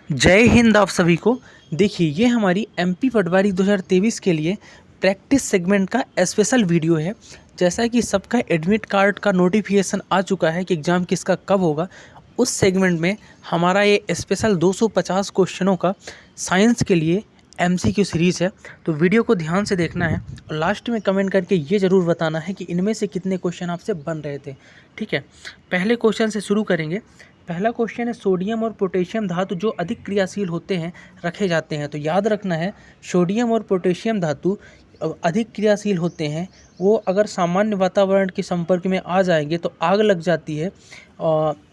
जय हिंद आप सभी को। देखिए ये हमारी एमपी पटवारी 2023 के लिए प्रैक्टिस सेगमेंट का स्पेशल वीडियो है। जैसा कि सबका एडमिट कार्ड का नोटिफिकेशन आ चुका है कि एग्ज़ाम किसका कब होगा, उस सेगमेंट में हमारा ये स्पेशल 250 क्वेश्चनों का साइंस के लिए एमसीक्यू सीरीज़ है। तो वीडियो को ध्यान से देखना है और लास्ट में कमेंट करके ये ज़रूर बताना है कि इनमें से कितने क्वेश्चन आपसे बन रहे थे। ठीक है, पहले क्वेश्चन से शुरू करेंगे। पहला क्वेश्चन है, सोडियम और पोटेशियम धातु जो अधिक क्रियाशील होते हैं रखे जाते हैं। तो याद रखना है, सोडियम और पोटेशियम धातु अधिक क्रियाशील होते हैं। वो अगर सामान्य वातावरण के संपर्क में आ जाएंगे तो आग लग जाती है, और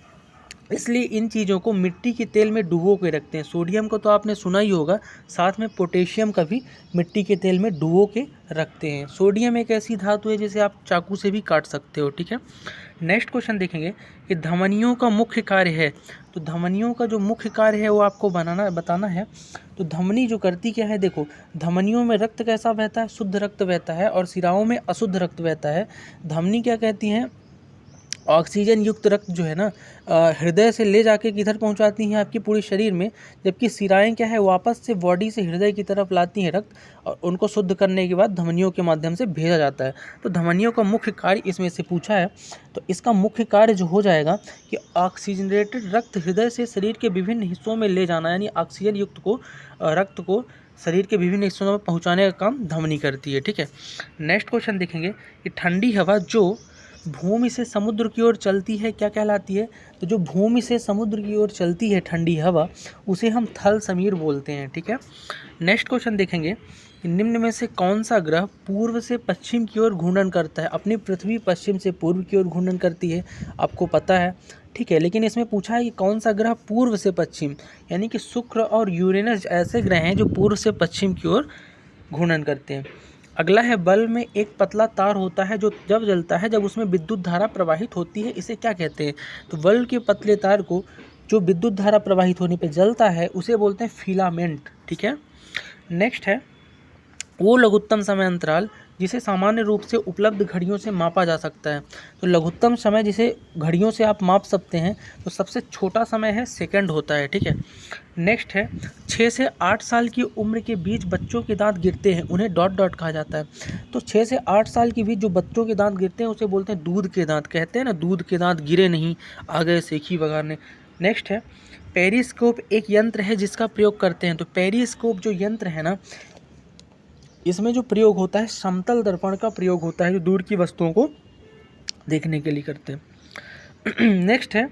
इसलिए इन चीज़ों को मिट्टी के तेल में डुबो के रखते हैं। सोडियम को तो आपने सुना ही होगा, साथ में पोटेशियम का भी मिट्टी के तेल में डुबो के रखते हैं। सोडियम एक ऐसी धातु है जिसे आप चाकू से भी काट सकते हो। ठीक है, नेक्स्ट क्वेश्चन देखेंगे कि धमनियों का मुख्य कार्य है। तो धमनियों का जो मुख्य कार्य है वो आपको बताना है। तो धमनी जो करती क्या है, देखो धमनियों में रक्त कैसा बहता है, शुद्ध रक्त बहता है, और सिराओं में अशुद्ध रक्त बहता है। धमनी क्या कहती हैं, ऑक्सीजन युक्त रक्त जो है ना हृदय से ले जाके किधर पहुंचाती हैं, आपके पूरे शरीर में। जबकि सिराएं क्या है, वापस से बॉडी से हृदय की तरफ लाती हैं रक्त, और उनको शुद्ध करने के बाद धमनियों के माध्यम से भेजा जाता है। तो धमनियों का मुख्य कार्य इसमें से पूछा है। तो इसका मुख्य कार्य जो हो जाएगा कि ऑक्सीजनेटेड रक्त हृदय से शरीर के विभिन्न हिस्सों में ले जाना, यानी ऑक्सीजन युक्त को रक्त को शरीर के विभिन्न हिस्सों में पहुँचाने का काम धमनी करती है। ठीक है, नेक्स्ट क्वेश्चन देखेंगे कि ठंडी हवा जो भूमि से समुद्र की ओर चलती है क्या कहलाती है। तो जो भूमि से समुद्र की ओर चलती है ठंडी हवा, उसे हम थल समीर बोलते हैं। ठीक है, नेक्स्ट क्वेश्चन देखेंगे कि निम्न में से कौन सा ग्रह पूर्व से पश्चिम की ओर घूर्णन करता है। अपनी पृथ्वी पश्चिम से पूर्व की ओर घूर्णन करती है, आपको पता है। ठीक है, लेकिन इसमें पूछा है कि कौन सा ग्रह पूर्व से पश्चिम, यानी कि शुक्र और यूरेनस ऐसे ग्रह हैं जो पूर्व से पश्चिम की ओर घूर्णन करते हैं। अगला है, बल्ब में एक पतला तार होता है जो जब जलता है जब उसमें विद्युत धारा प्रवाहित होती है, इसे क्या कहते हैं। तो बल्ब के पतले तार को जो विद्युत धारा प्रवाहित होने पे जलता है उसे बोलते हैं फिलामेंट। ठीक है, नेक्स्ट है, वो लघुत्तम समय अंतराल जिसे सामान्य रूप से उपलब्ध घड़ियों से मापा जा सकता है। तो लघुत्तम समय जिसे घड़ियों से आप माप सकते हैं, तो सबसे छोटा समय है सेकंड होता है। ठीक है, नेक्स्ट है, 6 से 8 साल की उम्र के बीच बच्चों के दांत गिरते हैं, उन्हें डॉट डॉट कहा जाता है। तो 6 से 8 साल के बीच जो बच्चों के दांत गिरते हैं उसे बोलते हैं दूध के दांत। कहते हैं ना, दूध के दांत गिरे नहीं, आ गए सेखी बगाने। नेक्स्ट है, पेरिस्कोप एक यंत्र है जिसका प्रयोग करते हैं। तो पेरिस्कोप जो यंत्र है ना, इसमें जो प्रयोग होता है समतल दर्पण का प्रयोग होता है, जो दूर की वस्तुओं को देखने के लिए करते हैं। नेक्स्ट है,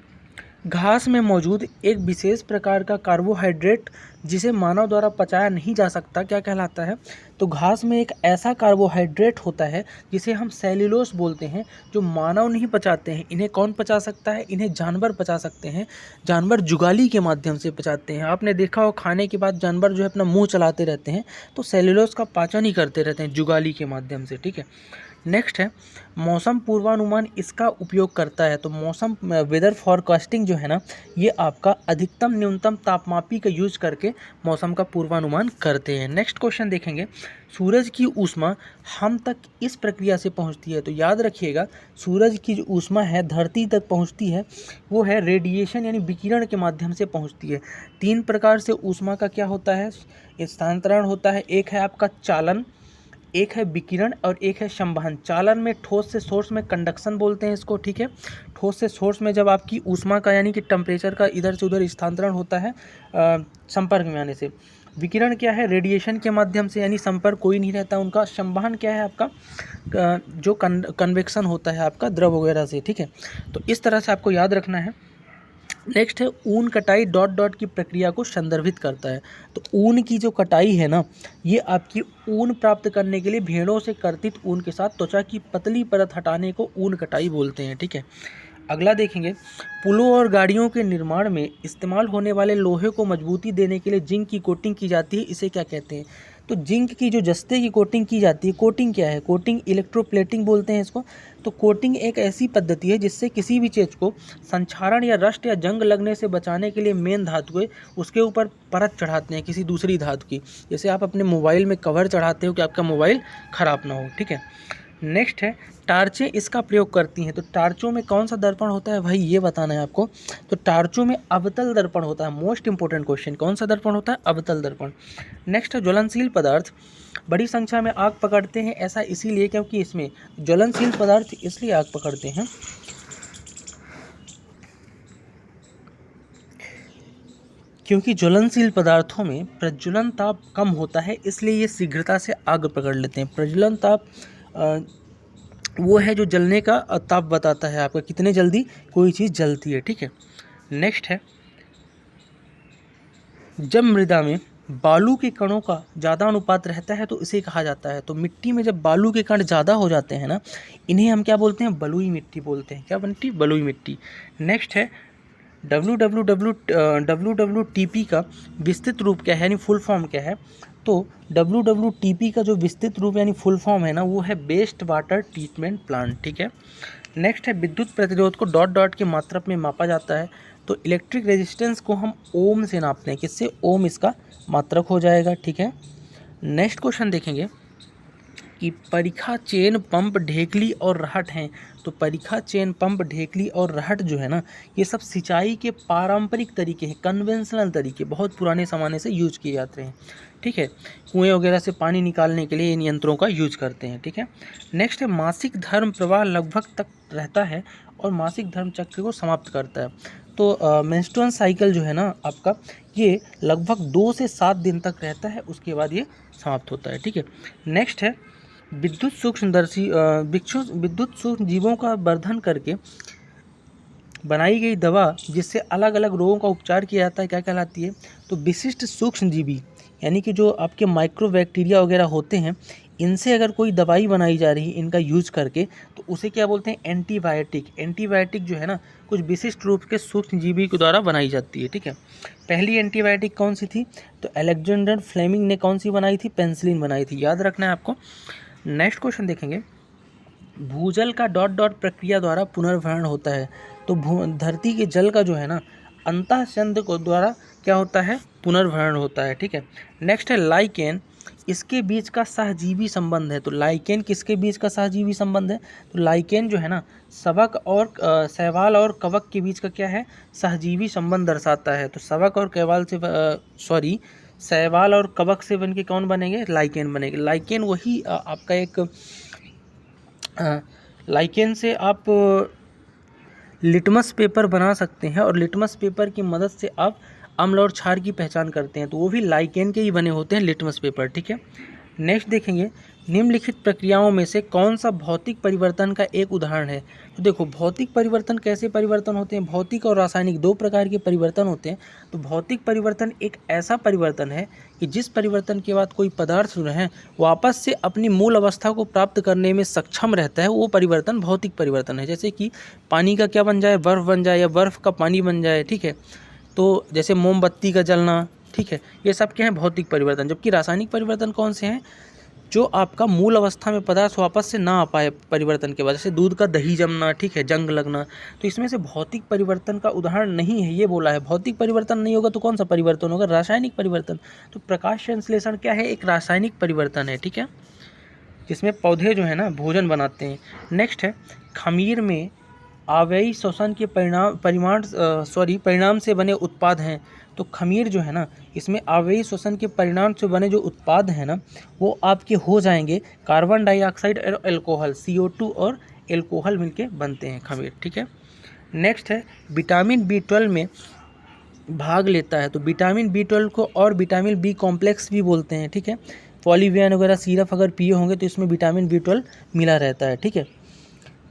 घास में मौजूद एक विशेष प्रकार का कार्बोहाइड्रेट जिसे मानव द्वारा पचाया नहीं जा सकता क्या कहलाता है। तो घास में एक ऐसा कार्बोहाइड्रेट होता है जिसे हम सेल्यूलोस बोलते हैं, जो मानव नहीं पचाते हैं। इन्हें कौन पचा सकता है, इन्हें जानवर पचा सकते हैं। जानवर जुगाली के माध्यम से पचाते हैं। आपने देखा हो, खाने के बाद जानवर जो है अपना मुंह चलाते रहते हैं, तो सेल्यूलोस का पाचन ही करते रहते हैं जुगाली के माध्यम से। ठीक है, नेक्स्ट है, मौसम पूर्वानुमान इसका उपयोग करता है। तो मौसम वेदर फॉरकास्टिंग जो है ना, ये आपका अधिकतम न्यूनतम तापमापी का यूज करके मौसम का पूर्वानुमान करते हैं। नेक्स्ट क्वेश्चन देखेंगे, सूरज की ऊष्मा हम तक इस प्रक्रिया से पहुंचती है। तो याद रखिएगा, सूरज की जो ऊष्मा है धरती तक पहुंचती है, वो है रेडिएशन यानी विकिरण के माध्यम से पहुंचती है। 3 प्रकार से ऊष्मा का क्या होता है, स्थानांतरण होता है। एक है आपका चालन, एक है विकिरण, और एक है संवहन। चालन में ठोस से सोर्स में कंडक्शन बोलते हैं इसको। ठीक है, ठोस से सोर्स में जब आपकी ऊष्मा का यानी कि टेम्परेचर का इधर से उधर स्थानांतरण होता है संपर्क में आने से। विकिरण क्या है, रेडिएशन के माध्यम से, यानी संपर्क कोई नहीं रहता उनका। संवहन क्या है आपका, जो कन्वेक्शन होता है आपका द्रव वगैरह से। ठीक है, तो इस तरह से आपको याद रखना है। नेक्स्ट है, ऊन कटाई डॉट डॉट की प्रक्रिया को संदर्भित करता है। तो ऊन की जो कटाई है ना, ये आपकी ऊन प्राप्त करने के लिए भेड़ों से कर्तित ऊन के साथ त्वचा की पतली परत हटाने को ऊन कटाई बोलते हैं। ठीक है, अगला देखेंगे, पुलों और गाड़ियों के निर्माण में इस्तेमाल होने वाले लोहे को मजबूती देने के लिए जिंक की कोटिंग की जाती है, इसे क्या कहते हैं। तो जिंक की जो जस्ते की कोटिंग की जाती है, कोटिंग क्या है, कोटिंग इलेक्ट्रोप्लेटिंग बोलते हैं इसको। तो कोटिंग एक ऐसी पद्धति है जिससे किसी भी चीज़ को संक्षारण या रस्ट या जंग लगने से बचाने के लिए मेन धातु है उसके ऊपर परत चढ़ाते हैं किसी दूसरी धातु की। जैसे आप अपने मोबाइल में कवर चढ़ाते हो कि आपका मोबाइल ख़राब ना हो। ठीक है, नेक्स्ट है टार्चें इसका प्रयोग करती हैं, तो टार्चों में कौन सा दर्पण होता है भाई ये बताना है आपको। तो टार्चों में अवतल दर्पण होता है, मोस्ट इंपॉर्टेंट क्वेश्चन, कौन सा दर्पण होता है, अवतल दर्पण। नेक्स्ट है ज्वलनशील पदार्थ बड़ी संख्या में आग पकड़ते हैं, ऐसा इसीलिए क्योंकि इसमें ज्वलनशील पदार्थ इसलिए आग पकड़ते हैं क्योंकि ज्वलनशील पदार्थों में प्रज्वलन ताप कम होता है, इसलिए ये शीघ्रता से आग पकड़ लेते हैं। प्रज्वलन ताप वो है जो जलने का ताप बताता है आपका, कितने जल्दी कोई चीज़ जलती है, ठीक है। नेक्स्ट है जब मृदा में बालू के कणों का ज़्यादा अनुपात रहता है तो इसे कहा जाता है। तो मिट्टी में जब बालू के कण ज़्यादा हो जाते हैं ना, इन्हें हम क्या बोलते हैं, बलुई मिट्टी बोलते हैं। क्या बनती, बलुई मिट्टी। नेक्स्ट है WWTP का विस्तृत रूप क्या है, यानी फुल फॉर्म क्या है। तो WWTP का जो विस्तृत रूप यानी फुल फॉर्म है ना, वो है वेस्ट वाटर ट्रीटमेंट प्लांट, ठीक है। नेक्स्ट है विद्युत प्रतिरोध को डॉट डॉट के मात्रक में मापा जाता है। तो इलेक्ट्रिक रेजिस्टेंस को हम ओम से नापते हैं, किससे, ओम इसका मात्रक हो जाएगा, ठीक है। नेक्स्ट क्वेश्चन देखेंगे कि परिखा, चेन, पंप, ढेकली और रहट हैं। तो परिखा, चेन, पंप, ढेकली और रहट जो है ना, ये सब सिंचाई के पारंपरिक तरीके हैं, कन्वेंशनल तरीके, बहुत पुराने ज़माने से यूज किए जाते हैं, ठीक है। कुएं वगैरह से पानी निकालने के लिए इन यंत्रों का यूज करते हैं, ठीक है। नेक्स्ट है मासिक धर्म प्रवाह लगभग तक रहता है और मासिक धर्म चक्र को समाप्त करता है। तो मेंस्ट्रुअल साइकिल जो है ना आपका, ये लगभग 2 से 7 दिन तक रहता है, उसके बाद ये समाप्त होता है, ठीक है। नेक्स्ट है विद्युत सूक्ष्म जीवों का वर्धन करके बनाई गई दवा जिससे अलग अलग रोगों का उपचार किया जाता है, क्या कहलाती है। तो विशिष्ट सूक्ष्मजीवी यानी कि जो आपके माइक्रोबैक्टीरिया वगैरह होते हैं, इनसे अगर कोई दवाई बनाई जा रही है इनका यूज करके, तो उसे क्या बोलते हैं, एंटीबायोटिक। एंटीबायोटिक जो है ना, कुछ विशिष्ट रूप के सूक्ष्मजीवी के द्वारा बनाई जाती है, ठीक है। पहली एंटीबायोटिक कौन सी थी, तो अलेक्जेंडर फ्लेमिंग ने कौन सी बनाई थी, पेनिसिलिन बनाई थी, याद रखना है आपको। नेक्स्ट क्वेश्चन देखेंगे भूजल का डॉट डॉट प्रक्रिया द्वारा पुनर्भरण होता है। तो धरती के जल का जो है ना, अंतःछंद को द्वारा क्या होता है, पुनर्भरण होता है, ठीक है। नेक्स्ट है लाइकेन, इसके बीच का सहजीवी संबंध है। तो लाइकेन किसके बीच का सहजीवी संबंध है, तो लाइकेन जो है ना, सबक और शैवाल और कवक के बीच का क्या है, सहजीवी संबंध दर्शाता है। तो सबक और कैवाल से शैवाल और कवक से बन के कौन बनेंगे, लाइकेन बनेंगे। लाइकेन वही आपका एक लाइकेन से आप लिटमस पेपर बना सकते हैं और लिटमस पेपर की मदद से आप अम्ल और क्षार की पहचान करते हैं, तो वो भी लाइकेन के ही बने होते हैं, लिटमस पेपर, ठीक है। नेक्स्ट देखेंगे निम्नलिखित प्रक्रियाओं में से कौन सा भौतिक परिवर्तन का एक उदाहरण है। तो देखो भौतिक परिवर्तन कैसे परिवर्तन होते हैं, भौतिक और रासायनिक 2 प्रकार के परिवर्तन होते हैं। तो भौतिक परिवर्तन एक ऐसा परिवर्तन है कि जिस परिवर्तन के बाद कोई पदार्थ जो है वापस से अपनी मूल अवस्था को प्राप्त करने में सक्षम रहता है, वो परिवर्तन भौतिक परिवर्तन है। जैसे कि पानी का क्या बन जाए, बर्फ़ बन जाए, या बर्फ़ का पानी बन जाए, ठीक है। तो जैसे मोमबत्ती का जलना, ठीक है, ये सब क्या है, भौतिक परिवर्तन। जबकि रासायनिक परिवर्तन कौन से हैं, जो आपका मूल अवस्था में पदार्थ वापस से ना आ पाए परिवर्तन के बाद, जैसे दूध का दही जमना, ठीक है, जंग लगना। तो इसमें से भौतिक परिवर्तन का उदाहरण नहीं है, ये बोला है। भौतिक परिवर्तन नहीं होगा तो कौन सा परिवर्तन होगा, रासायनिक परिवर्तन। तो प्रकाश संश्लेषण क्या है, एक रासायनिक परिवर्तन है, ठीक है, जिसमें पौधे जो है ना भोजन बनाते हैं। नेक्स्ट है खमीर में आवेयी श्वसन के परिणाम से बने उत्पाद हैं। तो खमीर जो है ना, इसमें आवेयी श्वसन के परिणाम से बने जो उत्पाद हैं ना, वो आपके हो जाएंगे कार्बन डाइऑक्साइड और एल्कोहल, CO2 और एल्कोहल मिलके बनते हैं खमीर, ठीक है। नेक्स्ट है विटामिन B12 में भाग लेता है। तो विटामिन B12 को और विटामिन B कॉम्प्लेक्स भी बोलते हैं, ठीक है। पॉलीवियन वगैरह सिरप अगर पिए होंगे तो इसमें विटामिन B12 मिला रहता है, ठीक है।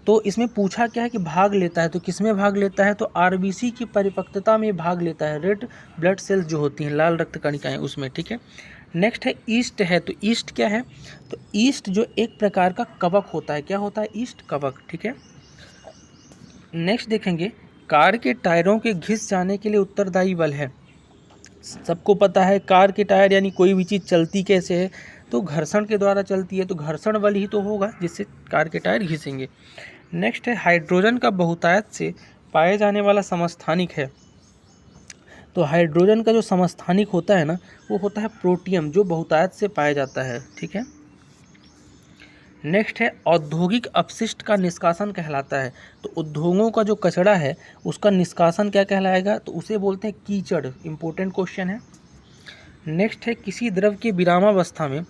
तो इसमें पूछा क्या है कि भाग लेता है, तो किसमें भाग लेता है, तो RBC की परिपक्वता में भाग लेता है, रेड ब्लड सेल्स जो होती हैं, लाल रक्त कणिकाएं, उसमें, ठीक है। नेक्स्ट है ईस्ट है। तो ईस्ट क्या है, तो ईस्ट जो एक प्रकार का कवक होता है, क्या होता है, ईस्ट कवक, ठीक है। नेक्स्ट देखेंगे कार के टायरों के घिस जाने के लिए उत्तरदायी बल है। सबको पता है कार के टायर यानी कोई भी चीज़ चलती कैसे है, तो घर्षण के द्वारा चलती है, तो घर्षण बल ही तो होगा जिससे कार के टायर घिसेंगे। नेक्स्ट है हाइड्रोजन का बहुतायत से पाए जाने वाला समस्थानिक है। तो हाइड्रोजन का जो समस्थानिक होता है ना, वो होता है प्रोटियम, जो बहुतायत से पाया जाता है, ठीक है। नेक्स्ट है औद्योगिक अपशिष्ट का निष्कासन कहलाता है। तो उद्योगों का जो कचरा है उसका निष्कासन क्या कहलाएगा, तो उसे बोलते हैं कीचड़। इंपॉर्टेंट क्वेश्चन है। नेक्स्ट है किसी द्रव के विरामावस्था में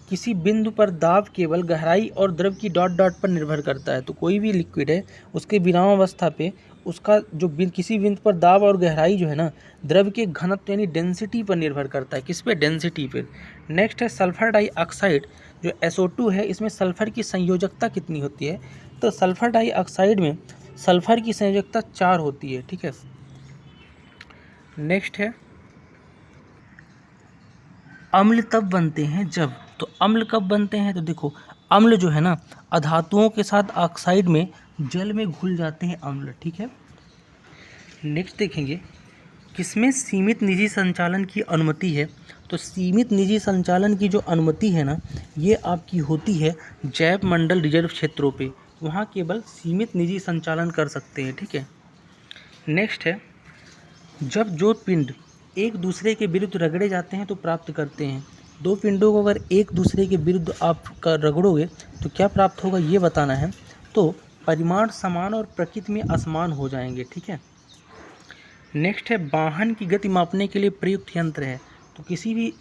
किसी बिंदु पर दाब केवल गहराई और द्रव की डॉट डॉट पर निर्भर करता है। तो कोई भी लिक्विड है उसके विरामावस्था पे उसका जो किसी बिंदु पर दाब और गहराई जो है ना द्रव के घनत्व यानी डेंसिटी पर निर्भर करता है। किस पे, डेंसिटी पे। नेक्स्ट है सल्फर डाइऑक्साइड जो SO2 है, इसमें सल्फर की संयोजकता कितनी होती है, तो सल्फर डाइऑक्साइड में सल्फर की संयोजकता 4 होती है। ठीक है। नेक्स्ट है अम्ल तब बनते हैं जब, तो अम्ल कब बनते हैं, तो देखो अम्ल जो है ना अधातुओं के साथ ऑक्साइड में जल में घुल जाते हैं अम्ल। ठीक है। नेक्स्ट देखेंगे किसमें सीमित निजी संचालन की अनुमति है, तो सीमित निजी संचालन की जो अनुमति है ना ये आपकी होती है जैव मंडल रिजर्व क्षेत्रों पे, वहाँ केवल सीमित निजी संचालन कर सकते हैं। ठीक है। नेक्स्ट है जब जो पिंड एक दूसरे के विरुद्ध रगड़े जाते हैं तो प्राप्त करते हैं। दो पिंडों को अगर एक दूसरे के विरुद्ध आप रगड़ोगे तो क्या प्राप्त होगा ये बताना है। तो परिमाण समान और प्रकृति में असमान हो जाएंगे। ठीक है। नेक्स्ट है वाहन की गति मापने के लिए प्रयुक्त यंत्र है। तो किसी भी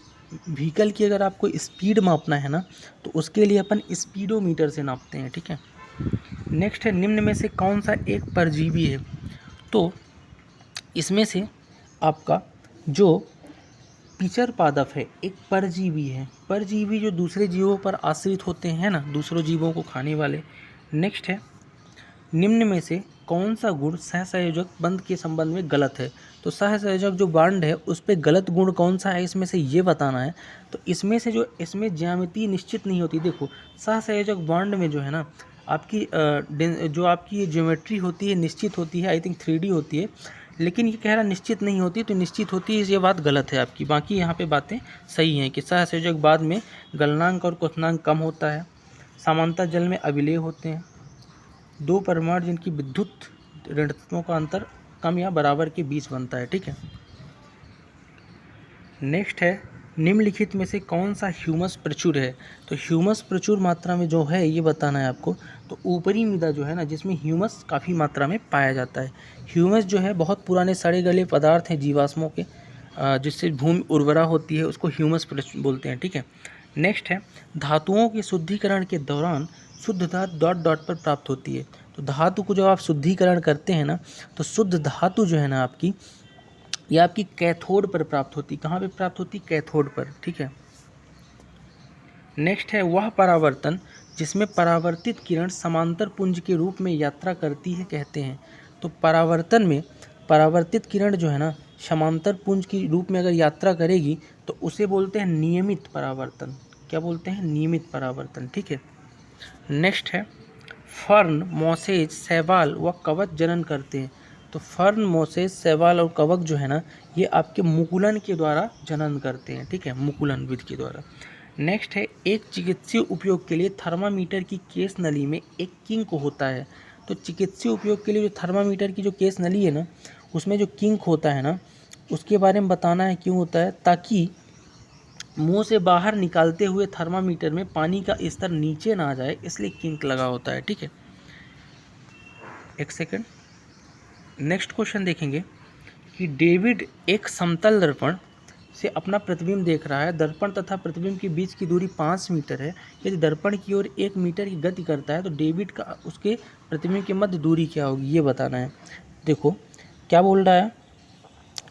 व्हीकल की अगर आपको स्पीड मापना है ना तो उसके लिए अपन स्पीडोमीटर से नापते हैं। ठीक है। नेक्स्ट है निम्न में से कौन सा एक परजीवी है, तो इसमें से आपका जो पिचर पादप है एक परजीवी है। परजीवी जो दूसरे जीवों पर आश्रित होते हैं ना, दूसरों जीवों को खाने वाले। नेक्स्ट है निम्न में से कौन सा गुण सहसंयोजक बंध के संबंध में गलत है, तो सहसंयोजक जो बॉन्ड है उस पर गलत गुण कौन सा है इसमें से ये बताना है। तो इसमें से जो इसमें ज्यामिति निश्चित नहीं होती। देखो सहसंयोजक बॉन्ड में जो है ना आपकी जो आपकी ज्योमेट्री होती है निश्चित होती है, आई थिंक 3D होती है, लेकिन ये कह रहा निश्चित नहीं होती, तो निश्चित होती है ये बात गलत है आपकी। बाकी यहाँ पे बातें सही हैं कि सहसंयोजक बाद में गलनांक और क्वथनांक कम होता है, समानता जल में अभिलेय होते हैं, दो परमाणु जिनकी विद्युत ऋणात्मकों का अंतर कम या बराबर के बीच बनता है। ठीक है। नेक्स्ट है निम्नलिखित में से कौन सा ह्यूमस प्रचुर है, तो ह्यूमस प्रचुर मात्रा में जो है ये बताना है आपको। तो ऊपरी मृदा जो है ना जिसमें ह्यूमस काफ़ी मात्रा में पाया जाता है। ह्यूमस जो है बहुत पुराने सड़े गले पदार्थ हैं जीवाश्मों के, जिससे भूमि उर्वरा होती है, उसको ह्यूमस बोलते हैं। ठीक है। नेक्स्ट है धातुओं के शुद्धिकरण के दौरान शुद्ध धातु डॉट डॉट पर प्राप्त होती है। तो धातु को जब आप शुद्धिकरण करते हैं ना तो शुद्ध धातु जो है ना आपकी ये आपकी कैथोड पर प्राप्त होती। कहाँ पे प्राप्त होती, कैथोड पर। ठीक है। नेक्स्ट है वह परावर्तन जिसमें परावर्तित किरण समांतर पुंज के रूप में यात्रा करती है कहते हैं। तो परावर्तन में परावर्तित किरण जो है ना समांतर पुंज के रूप में अगर यात्रा करेगी तो उसे बोलते हैं नियमित परावर्तन। क्या बोलते हैं, नियमित परावर्तन। ठीक है। नेक्स्ट है फर्न, मोसेज, शैवाल व कवच जनन करते हैं। तो फर्न, मोसेज, शैवाल और कवक जो है ना ये आपके मुकुलन के द्वारा जनन करते हैं। ठीक है, मुकुलन विधि के द्वारा। नेक्स्ट है एक चिकित्सीय उपयोग के लिए थर्मामीटर की केस नली में एक किंक होता है। तो चिकित्सीय उपयोग के लिए जो थर्मामीटर की जो केस नली है ना उसमें जो किंक होता है ना उसके बारे में बताना है क्यों होता है, ताकि मुंह से बाहर निकालते हुए थर्मामीटर में पानी का स्तर नीचे ना आ जाए, इसलिए किंक लगा होता है। ठीक है, एक सेकंड। नेक्स्ट क्वेश्चन देखेंगे कि डेविड एक समतल दर्पण से अपना प्रतिबिंब देख रहा है। दर्पण तथा प्रतिबिंब के बीच की दूरी 5 मीटर है। यदि दर्पण की ओर 1 मीटर की गति करता है तो डेविड का उसके प्रतिबिंब के मध्य दूरी क्या होगी ये बताना है। देखो क्या बोल रहा है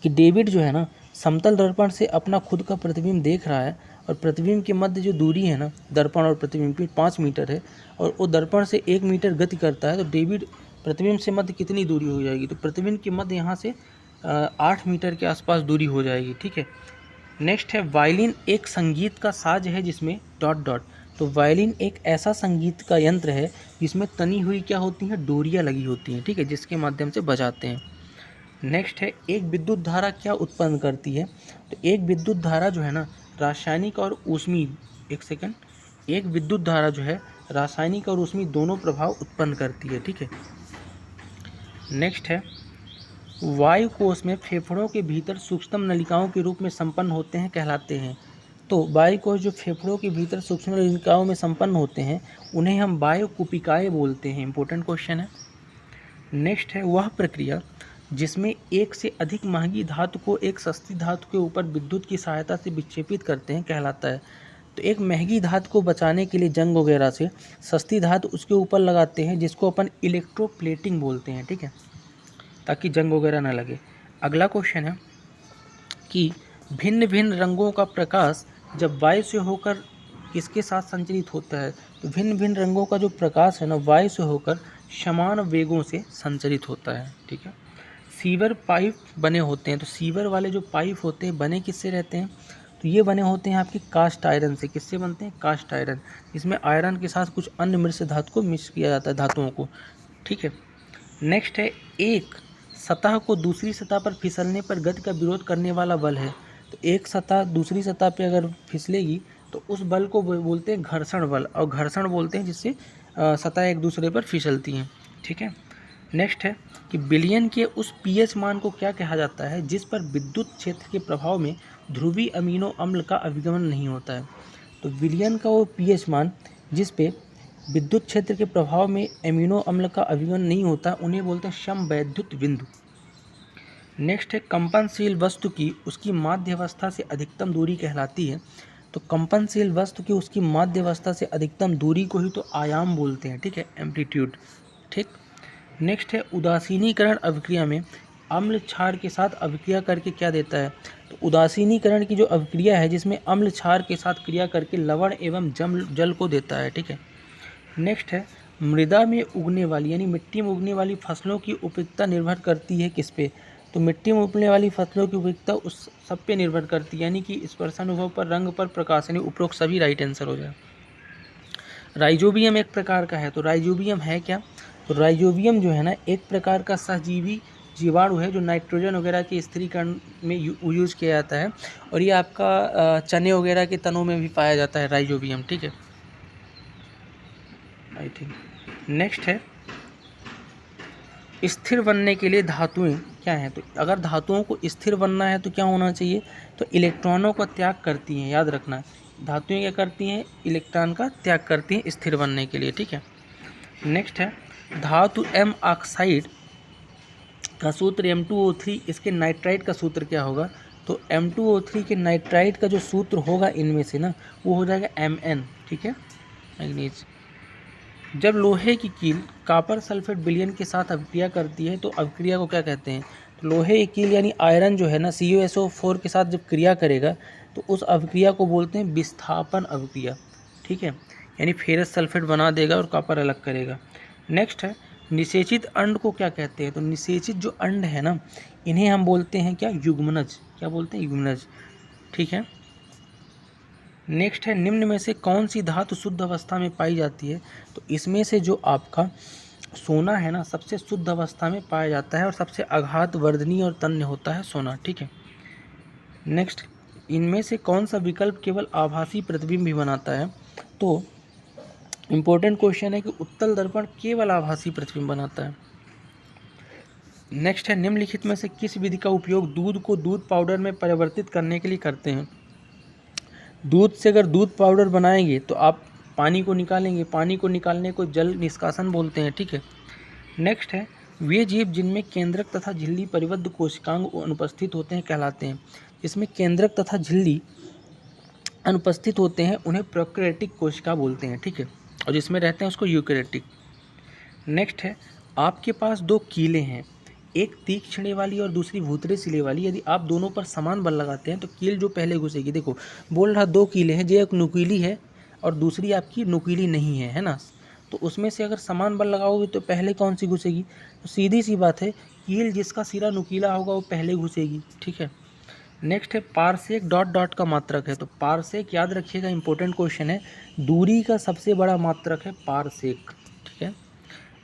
कि डेविड जो है ना समतल दर्पण से अपना खुद का प्रतिबिंब देख रहा है और प्रतिबिंब के मध्य जो दूरी है ना दर्पण और प्रतिबिंब की 5 मीटर है और वो दर्पण से 1 मीटर गति करता है तो डेविड प्रतिबिंब से मध्य कितनी दूरी हो जाएगी, तो प्रतिबिंब के मध्य यहाँ से 8 मीटर के आसपास दूरी हो जाएगी। ठीक है। नेक्स्ट है वायलिन एक संगीत का साज है जिसमें डॉट डॉट। तो वायलिन एक ऐसा संगीत का यंत्र है जिसमें तनी हुई क्या होती हैं, डोरियाँ लगी होती हैं। ठीक है, जिसके माध्यम से बजाते हैं। नेक्स्ट है एक विद्युत धारा क्या उत्पन्न करती है, तो एक विद्युत धारा जो है ना रासायनिक और ऊष्मी, एक सेकंड, एक विद्युत धारा जो है रासायनिक और ऊष्मी दोनों प्रभाव उत्पन्न करती है। ठीक है। नेक्स्ट है वायु कोश में फेफड़ों के भीतर सूक्ष्म नलिकाओं के रूप में संपन्न होते हैं कहलाते हैं। तो वायुकोश जो फेफड़ों के भीतर सूक्ष्म नलिकाओं में संपन्न होते हैं उन्हें हम वायुकुपिकाएँ बोलते हैं। इंपॉर्टेंट क्वेश्चन है। नेक्स्ट है वह प्रक्रिया जिसमें एक से अधिक महंगी धातु को एक सस्ती धातु के ऊपर विद्युत की सहायता से विक्षेपित करते हैं कहलाता है। तो एक महंगी धातु को बचाने के लिए जंग वगैरह से सस्ती धातु उसके ऊपर लगाते हैं जिसको अपन इलेक्ट्रोप्लेटिंग बोलते हैं, ठीक है, ताकि जंग वगैरह ना लगे। अगला क्वेश्चन है कि भिन्न भिन्न रंगों का प्रकाश जब वायु से होकर किसके साथ संचरित होता है, तो भिन्न भिन्न रंगों का जो प्रकाश है ना वायु से होकर समान वेगों से संचरित होता है, ठीक है। सीवर पाइप बने होते हैं, तो सीवर वाले जो पाइप होते हैं बने किससे रहते हैं, तो ये बने होते हैं आपके कास्ट आयरन से। किससे बनते हैं, कास्ट आयरन। इसमें आयरन के साथ कुछ अन्य मिश्र धातु को मिक्स किया जाता है, धातुओं को, ठीक है। नेक्स्ट है एक सतह को दूसरी सतह पर फिसलने पर गति का विरोध करने वाला बल है। तो एक सतह दूसरी सतह पे अगर फिसलेगी तो उस बल को बोलते हैं घर्षण बल, और घर्षण बोलते हैं जिससे सतह एक दूसरे पर फिसलती हैं, ठीक है। नेक्स्ट है कि विलयन के उस पीएच मान को क्या कहा जाता है जिस पर विद्युत क्षेत्र के प्रभाव में ध्रुवीय अमीनो अम्ल का अभिगमन नहीं होता है। तो विलयन का वो पीएच मान जिस पे विद्युत क्षेत्र के प्रभाव में अमीनो अम्ल का अभिगमन नहीं होता उन्हें बोलते हैं समवैद्युत बिंदु। नेक्स्ट है कंपनशील वस्तु की उसकी माध्यावस्था से अधिकतम दूरी कहलाती है। तो कंपनशील वस्तु की उसकी माध्यावस्था से अधिकतम दूरी को ही तो आयाम बोलते हैं, ठीक है, एम्पलीट्यूड, ठीक। नेक्स्ट है उदासीनीकरण अभिक्रिया में अम्ल क्षार के साथ अभिक्रिया करके क्या देता है। तो उदासीनीकरण की जो अभिक्रिया है जिसमें अम्ल क्षार के साथ क्रिया करके लवण एवं जल को देता है, ठीक है। नेक्स्ट है मृदा में उगने वाली यानी मिट्टी में उगने वाली फसलों की उपयुक्तता निर्भर करती है किस पे। तो मिट्टी में उगने वाली फसलों की उपयुक्तता उस सब पे निर्भर करती है, यानी कि स्पर्शानुभव पर, रंग पर, प्रकाश, यानी उपरोक्त सभी राइट आंसर हो जाए। राइजोबियम एक प्रकार का है। तो राइजोबियम है क्या, तो राइजोबियम जो है ना एक प्रकार का सहजीवी जीवाणु है जो नाइट्रोजन वगैरह के स्थिरीकरण में यूज किया जाता है, और ये आपका चने वगैरह के तनों में भी पाया जाता है राइजोबियम, ठीक है, आई थिंक। नेक्स्ट है स्थिर बनने के लिए धातुएं क्या हैं। तो अगर धातुओं को स्थिर बनना है तो क्या होना चाहिए, तो इलेक्ट्रॉनों का त्याग करती हैं, याद रखना। धातुएं क्या करती हैं, इलेक्ट्रॉन का त्याग करती हैं स्थिर बनने के लिए, ठीक है। नेक्स्ट है धातु एम ऑक्साइड का सूत्र M2O3, इसके नाइट्राइड का सूत्र क्या होगा। तो M2O3 के नाइट्राइड का जो सूत्र होगा इनमें से ना वो हो जाएगा Mn, ठीक है, मैग्नीज। जब लोहे की कील कॉपर सल्फेट विलयन के साथ अभिक्रिया करती है तो अभिक्रिया को क्या कहते हैं। तो लोहे की कील यानी आयरन जो है ना CuSO4 के साथ जब क्रिया करेगा तो उस अभिक्रिया को बोलते हैं विस्थापन अभिक्रिया, ठीक है, यानी फेरस सल्फेट बना देगा और कॉपर अलग करेगा। नेक्स्ट है निषेचित अंड को क्या कहते हैं। तो निषेचित जो अंड है ना इन्हें हम बोलते हैं क्या, युग्मनज। क्या बोलते हैं, युग्मनज, ठीक है। नेक्स्ट है निम्न में से कौन सी धातु शुद्ध अवस्था में पाई जाती है। तो इसमें से जो आपका सोना है ना सबसे शुद्ध अवस्था में पाया जाता है और सबसे आघात वर्धनीय और तन्य होता है सोना, ठीक है। नेक्स्ट इनमें से कौन सा विकल्प केवल आभासी प्रतिबिंब भी बनाता है। तो इम्पोर्टेंट क्वेश्चन है कि उत्तल दर्पण केवल आभासी प्रतिबिंब बनाता है। नेक्स्ट है निम्नलिखित में से किस विधि का उपयोग दूध को दूध पाउडर में परिवर्तित करने के लिए करते हैं। दूध से अगर दूध पाउडर बनाएंगे तो आप पानी को निकालेंगे, पानी को निकालने को जल निष्कासन बोलते हैं, ठीक है। नेक्स्ट है वे जीव जिनमें केंद्रक तथा झिल्ली परिबद्ध कोशिकांग अनुपस्थित होते हैं कहलाते हैं। इसमें केंद्रक तथा झिल्ली अनुपस्थित होते हैं उन्हें प्रोकैरियोटिक कोशिका बोलते हैं, ठीक है, और जिसमें रहते हैं उसको यूकैरियोटिक। नेक्स्ट है आपके पास दो कीलें हैं, एक तीक्ष्ण वाली और दूसरी भूतरे सिले वाली। यदि आप दोनों पर समान बल लगाते हैं तो कील जो पहले घुसेगी, देखो बोल रहा दो कीलें हैं, जो एक नुकीली है और दूसरी आपकी नुकीली नहीं है ना, तो उसमें से अगर समान बल लगाओगे तो पहले कौन सी घुसेगी। तो सीधी सी बात है कील जिसका सिरा नुकीला होगा वो पहले घुसेगी, ठीक है। नेक्स्ट है पारसेक डॉट डॉट का मात्रक है। तो पारसेक याद रखिएगा, इंपॉर्टेंट क्वेश्चन है, दूरी का सबसे बड़ा मात्रक है पारसेक, ठीक है।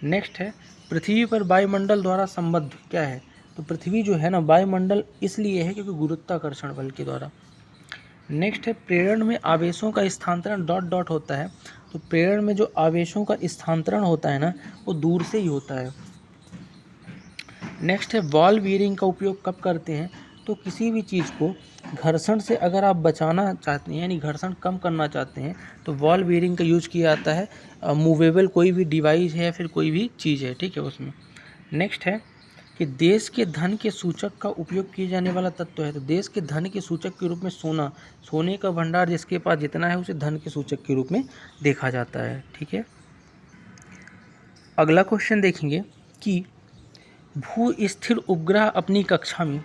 नेक्स्ट है पृथ्वी पर वायुमंडल द्वारा संबद्ध क्या है। तो पृथ्वी जो है ना वायुमंडल इसलिए है क्योंकि गुरुत्वाकर्षण बल के द्वारा। नेक्स्ट है प्रेरण में आवेशों का स्थानांतरण डॉट डॉट होता है। तो प्रेरण में जो आवेशों का स्थानांतरण होता है ना वो दूर से ही होता है। नेक्स्ट है बॉल बीयरिंग का उपयोग कब करते हैं। तो किसी भी चीज़ को घर्षण से अगर आप बचाना चाहते हैं यानी घर्षण कम करना चाहते हैं तो बॉल बेयरिंग का यूज किया जाता है मूवेबल कोई भी डिवाइस है या फिर कोई भी चीज़ है, ठीक है, उसमें। नेक्स्ट है कि देश के धन के सूचक का उपयोग किए जाने वाला तत्व है। तो देश के धन के सूचक के रूप में सोने का भंडार जिसके पास जितना है उसे धन के सूचक के रूप में देखा जाता है, ठीक है। अगला क्वेश्चन देखेंगे कि भू स्थिर उपग्रह अपनी कक्षा में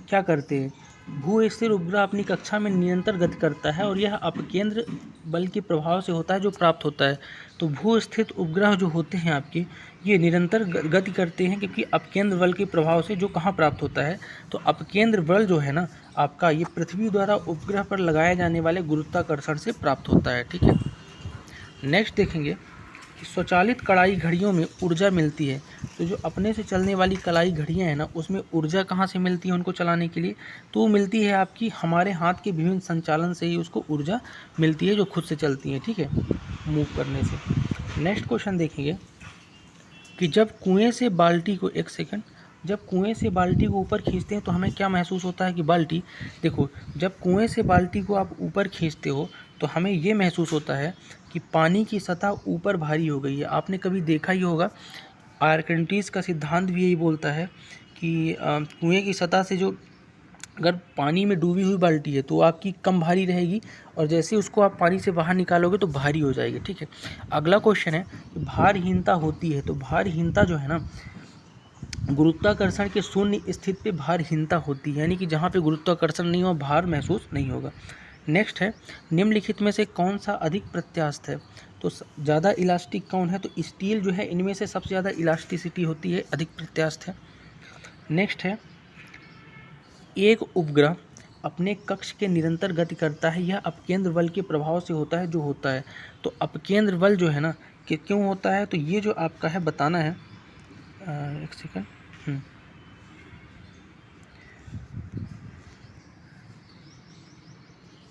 क्या करते हैं। भू स्थिर उपग्रह अपनी कक्षा में निरंतर गति करता है और यह अपकेंद्र बल के प्रभाव से होता है जो प्राप्त होता है। तो भू स्थित उपग्रह जो होते हैं आपके, ये निरंतर गति करते हैं क्योंकि अपकेंद्र बल के प्रभाव से जो कहाँ प्राप्त होता है, तो अपकेंद्र बल जो है ना आपका, ये पृथ्वी द्वारा उपग्रह पर लगाए जाने वाले गुरुत्वाकर्षण से प्राप्त होता है, ठीक है। नेक्स्ट देखेंगे कि स्वचालित कढ़ाई घड़ियों में ऊर्जा मिलती है। तो जो अपने से चलने वाली कढ़ाई घड़ियाँ हैं ना, उसमें ऊर्जा कहाँ से मिलती है उनको चलाने के लिए, तो वो मिलती है आपकी हमारे हाथ के विभिन्न संचालन से ही उसको ऊर्जा मिलती है जो खुद से चलती है, ठीक है, मूव करने से। नेक्स्ट क्वेश्चन देखेंगे कि जब कुएँ से बाल्टी को, एक सेकंड, जब कुएँ से बाल्टी को ऊपर खींचते हैं तो हमें क्या महसूस होता है कि बाल्टी, देखो जब कुएँ से बाल्टी को आप ऊपर खींचते हो तो हमें ये महसूस होता है कि पानी की सतह ऊपर भारी हो गई है। आपने कभी देखा ही होगा, आर्किमिडीज का सिद्धांत भी यही बोलता है कि कुएँ की सतह से जो अगर पानी में डूबी हुई बाल्टी है तो आपकी कम भारी रहेगी और जैसे उसको आप पानी से बाहर निकालोगे तो भारी हो जाएगी, ठीक है। अगला क्वेश्चन है भारहीनता होती है। तो भारहीनता जो है ना, गुरुत्वाकर्षण के शून्य स्थिति पे भारहीनता होती है, यानी कि जहाँ पे गुरुत्वाकर्षण नहीं हो भार महसूस नहीं होगा। नेक्स्ट है निम्नलिखित में से कौन सा अधिक प्रत्यास्थ है। तो ज़्यादा इलास्टिक कौन है, तो स्टील जो है इनमें से सबसे ज़्यादा इलास्टिसिटी होती है, अधिक प्रत्यास्थ है। नेक्स्ट है एक उपग्रह अपने कक्ष के निरंतर गति करता है, यह अपकेंद्र बल के प्रभाव से होता है जो होता है। तो अपकेंद्र बल जो है ना कि क्यों होता है, तो ये जो आपका है बताना है, एक सेकंड,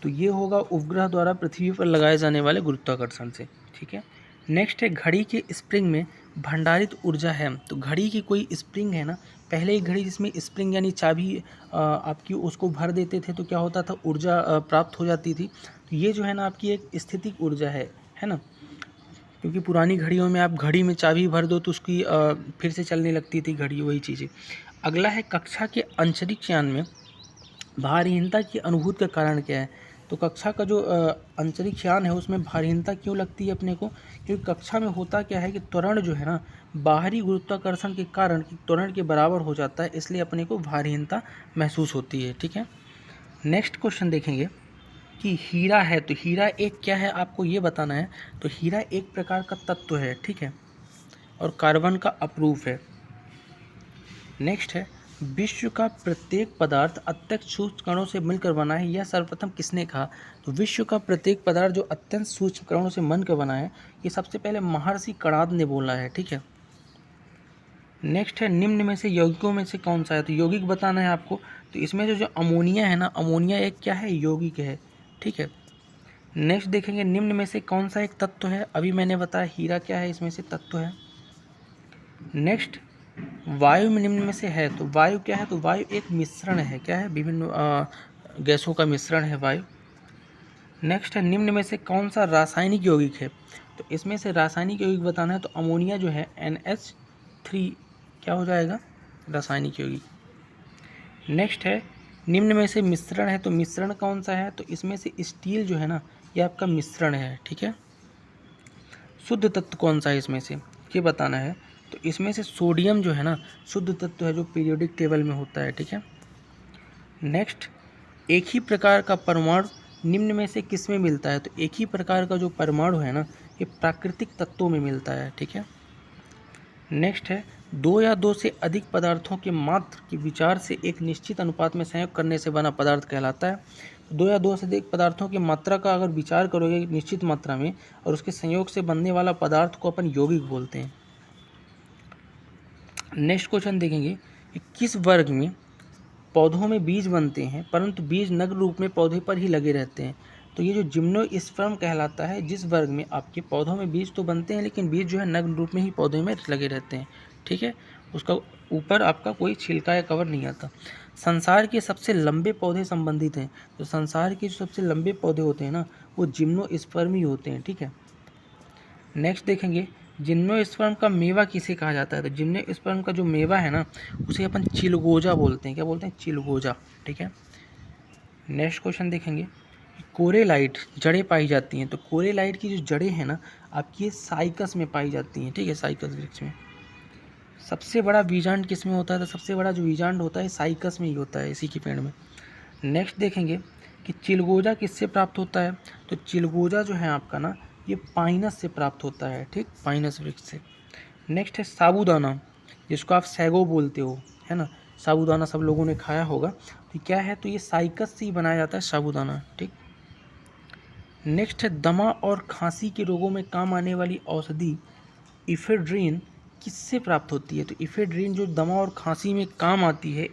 तो ये होगा उपग्रह द्वारा पृथ्वी पर लगाए जाने वाले गुरुत्वाकर्षण से, ठीक है। नेक्स्ट है घड़ी के स्प्रिंग में भंडारित ऊर्जा है। तो घड़ी की कोई स्प्रिंग है ना, पहले एक घड़ी जिसमें स्प्रिंग यानी चाबी आपकी उसको भर देते थे तो क्या होता था, ऊर्जा प्राप्त हो जाती थी। तो ये जो है ना आपकी एक स्थितिक ऊर्जा है ना, क्योंकि पुरानी घड़ियों में आप घड़ी में चाबी भर दो तो उसकी फिर से चलने लगती थी घड़ी, वही चीज़ें। अगला है कक्षा के अंतरिक्ष यान में भारहीनता की अनुभूति का कारण क्या है। तो कक्षा का जो अंतरिक्ष यान है उसमें भारहीनता क्यों लगती है अपने को, क्योंकि कक्षा में होता क्या है कि त्वरण जो है ना बाहरी गुरुत्वाकर्षण के कारण त्वरण के बराबर हो जाता है, इसलिए अपने को भारहीनता महसूस होती है, ठीक है। नेक्स्ट क्वेश्चन देखेंगे कि हीरा है। तो हीरा एक क्या है आपको ये बताना है। तो हीरा एक प्रकार का तत्व है, ठीक है, और कार्बन का अपरूप है। नेक्स्ट है विश्व का प्रत्येक पदार्थ अत्यंत सूक्ष्म कणों से मिलकर बना है, यह सर्वप्रथम किसने कहा। तो विश्व का प्रत्येक पदार्थ जो अत्यंत सूक्ष्म कणों से मिलकर बना है, ये सबसे पहले महर्षि कणाद ने बोला है, ठीक है। नेक्स्ट है निम्न में से यौगिकों में से कौन सा है। तो यौगिक बताना है आपको। तो इसमें जो अमोनिया है ना, अमोनिया एक क्या है, यौगिक है, ठीक है। नेक्स्ट देखेंगे निम्न में से कौन सा एक तत्व है। अभी मैंने बताया हीरा क्या है, इसमें से तत्व है। नेक्स्ट वायु में निम्न में से है। तो वायु क्या है, तो वायु एक मिश्रण है, क्या है, विभिन्न गैसों का मिश्रण है वायु। नेक्स्ट है निम्न में से कौन सा रासायनिक यौगिक है। तो इसमें से रासायनिक यौगिक बताना है। तो अमोनिया जो है NH3 क्या हो जाएगा, रासायनिक यौगिक। नेक्स्ट है निम्न में से मिश्रण है। तो मिश्रण कौन सा है, तो इसमें से स्टील जो है ना ये आपका मिश्रण है, ठीक है। शुद्ध तत्व कौन सा है इसमें से, ये बताना है। तो इसमें से सोडियम जो है ना शुद्ध तत्व है जो पीरियोडिक टेबल में होता है, ठीक है। नेक्स्ट एक ही प्रकार का परमाणु निम्न में से किस में मिलता है। तो एक ही प्रकार का जो परमाणु है ना ये प्राकृतिक तत्वों में मिलता है, ठीक है। नेक्स्ट है दो या दो से अधिक पदार्थों के मात्र के विचार से एक निश्चित अनुपात में संयोग करने से बना पदार्थ कहलाता है। दो या दो से अधिक पदार्थों की मात्रा का अगर विचार करोगे निश्चित मात्रा में और उसके संयोग से बनने वाला पदार्थ को अपन यौगिक बोलते हैं। नेक्स्ट क्वेश्चन देखेंगे कि किस वर्ग में पौधों में बीज बनते हैं परंतु बीज नग्न रूप में पौधे पर ही लगे रहते हैं। तो ये जो जिम्नोस्पर्म कहलाता है, जिस वर्ग में आपके पौधों में बीज तो बनते हैं लेकिन बीज जो है नग्न रूप में ही पौधे में लगे रहते हैं, ठीक है, उसका ऊपर आपका कोई छिलका या कवर नहीं आता। संसार के सबसे लंबे पौधे संबंधित हैं। तो संसार के जो सबसे लंबे पौधे होते हैं ना, वो जिम्नोस्पर्म ही होते हैं। ठीक है, नेक्स्ट देखेंगे जिम्नोस्पर्म का मेवा किसे कहा जाता है। तो जिम्नोस्पर्म का जो मेवा है ना, उसे अपन चिलगोजा बोलते हैं। क्या बोलते हैं? चिलगोजा। ठीक है, नेक्स्ट क्वेश्चन देखेंगे कोरेलाइट जड़ें पाई जाती हैं। तो कोरेलाइट की जो जड़ें हैं ना, आपकी साइकस में पाई जाती हैं। ठीक है, साइकस वृक्ष में। सबसे बड़ा बीजांड किस में होता है? तो सबसे बड़ा जो बीजांड होता है साइकस में ही होता है, इसी के पेड़ में। नेक्स्ट देखेंगे कि चिलगोजा किससे प्राप्त होता है। तो चिलगोजा जो है आपका ना, ये पाइनस से प्राप्त होता है। ठीक, पाइनस वृक्ष से। नेक्स्ट है साबूदाना, जिसको आप सैगो बोलते हो, है ना। साबूदाना सब लोगों ने खाया होगा। तो क्या है? तो ये साइकस से ही बनाया जाता है साबूदाना। ठीक, नेक्स्ट है दमा और खांसी के रोगों में काम आने वाली औषधि इफेड्रीन किससे प्राप्त होती है। तो इफेड्रीन जो दमा और खांसी में काम आती है,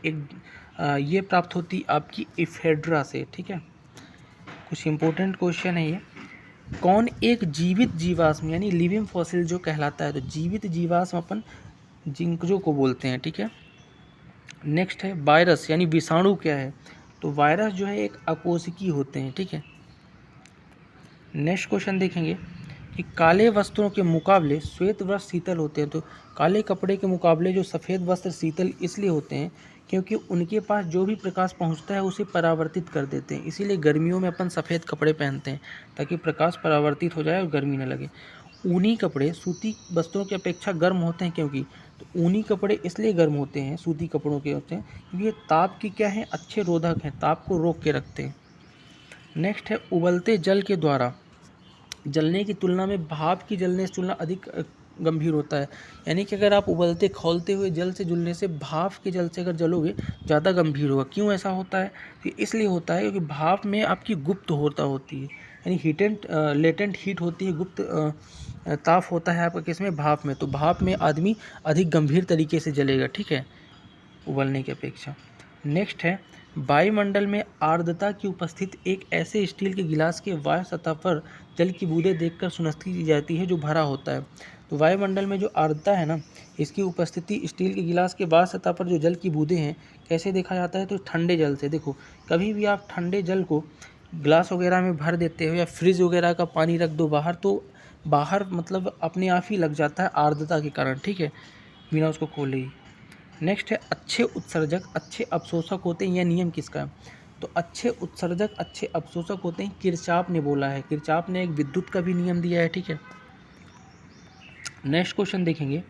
ये प्राप्त होती आपकी इफेड्रा से। ठीक है, कुछ इंपॉर्टेंट क्वेश्चन है ये। कौन एक जीवित जीवाश्म यानी लिविंग फॉसिल जो कहलाता है। तो जीवित जीवाश्म अपन जिंकजो को बोलते हैं। ठीक है, नेक्स्ट है वायरस यानी विषाणु क्या है। तो वायरस जो है एक अकोशिकी होते हैं। ठीक है, नेक्स्ट क्वेश्चन देखेंगे कि काले वस्त्रों के मुकाबले श्वेत वस्त्र शीतल होते हैं। तो काले कपड़े के मुकाबले जो सफ़ेद वस्त्र शीतल इसलिए होते हैं क्योंकि उनके पास जो भी प्रकाश पहुंचता है उसे परावर्तित कर देते हैं। इसीलिए गर्मियों में अपन सफ़ेद कपड़े पहनते हैं, ताकि प्रकाश परावर्तित हो जाए और गर्मी न लगे। ऊनी कपड़े सूती वस्त्रों की अपेक्षा गर्म होते हैं। क्योंकि तो ऊनी कपड़े इसलिए गर्म होते हैं, सूती कपड़ों के होते हैं, क्योंकि ये ताप की क्या है, अच्छे रोधक हैं, ताप को रोक के रखते हैं। नेक्स्ट है उबलते जल के द्वारा जलने की तुलना में भाप की जलने से तुलना अधिक गंभीर होता है। यानी कि अगर आप उबलते खौलते हुए जल से जुलने से भाप के जल से अगर जलोगे ज़्यादा गंभीर होगा। क्यों ऐसा होता है? तो इसलिए होता है क्योंकि भाप में आपकी गुप्त होती है, यानी हीटेंट लेटेंट हीट होती है, गुप्त ताप होता है आपका किसमें? भाप में। तो भाप में आदमी अधिक गंभीर तरीके से जलेगा। ठीक है, उबलने की अपेक्षा। नेक्स्ट है वायुमंडल में आर्द्रता की उपस्थिति एक ऐसे स्टील के गिलास के वायु सतह पर जल की बूंदें देखकर सुनिश्चित की जाती है जो भरा होता है। तो वायुमंडल में जो आर्द्रता है ना, इसकी उपस्थिति स्टील के गिलास के वायु सतह पर जो जल की बूंदें हैं, कैसे देखा जाता है? तो ठंडे जल से। देखो, कभी भी आप ठंडे जल को ग्लास वगैरह में भर देते हो या फ्रिज वगैरह का पानी रख दो बाहर, तो बाहर मतलब अपने आप ही लग जाता है आर्द्रता के कारण। ठीक है, बिना उसको खोले ही। नेक्स्ट है अच्छे उत्सर्जक अच्छे अवशोषक होते हैं। यह नियम किसका है? तो अच्छे उत्सर्जक अच्छे अवशोषक होते हैं, किरचॉफ ने बोला है। किरचॉफ ने एक विद्युत का भी नियम दिया है। ठीक है, नेक्स्ट क्वेश्चन देखेंगे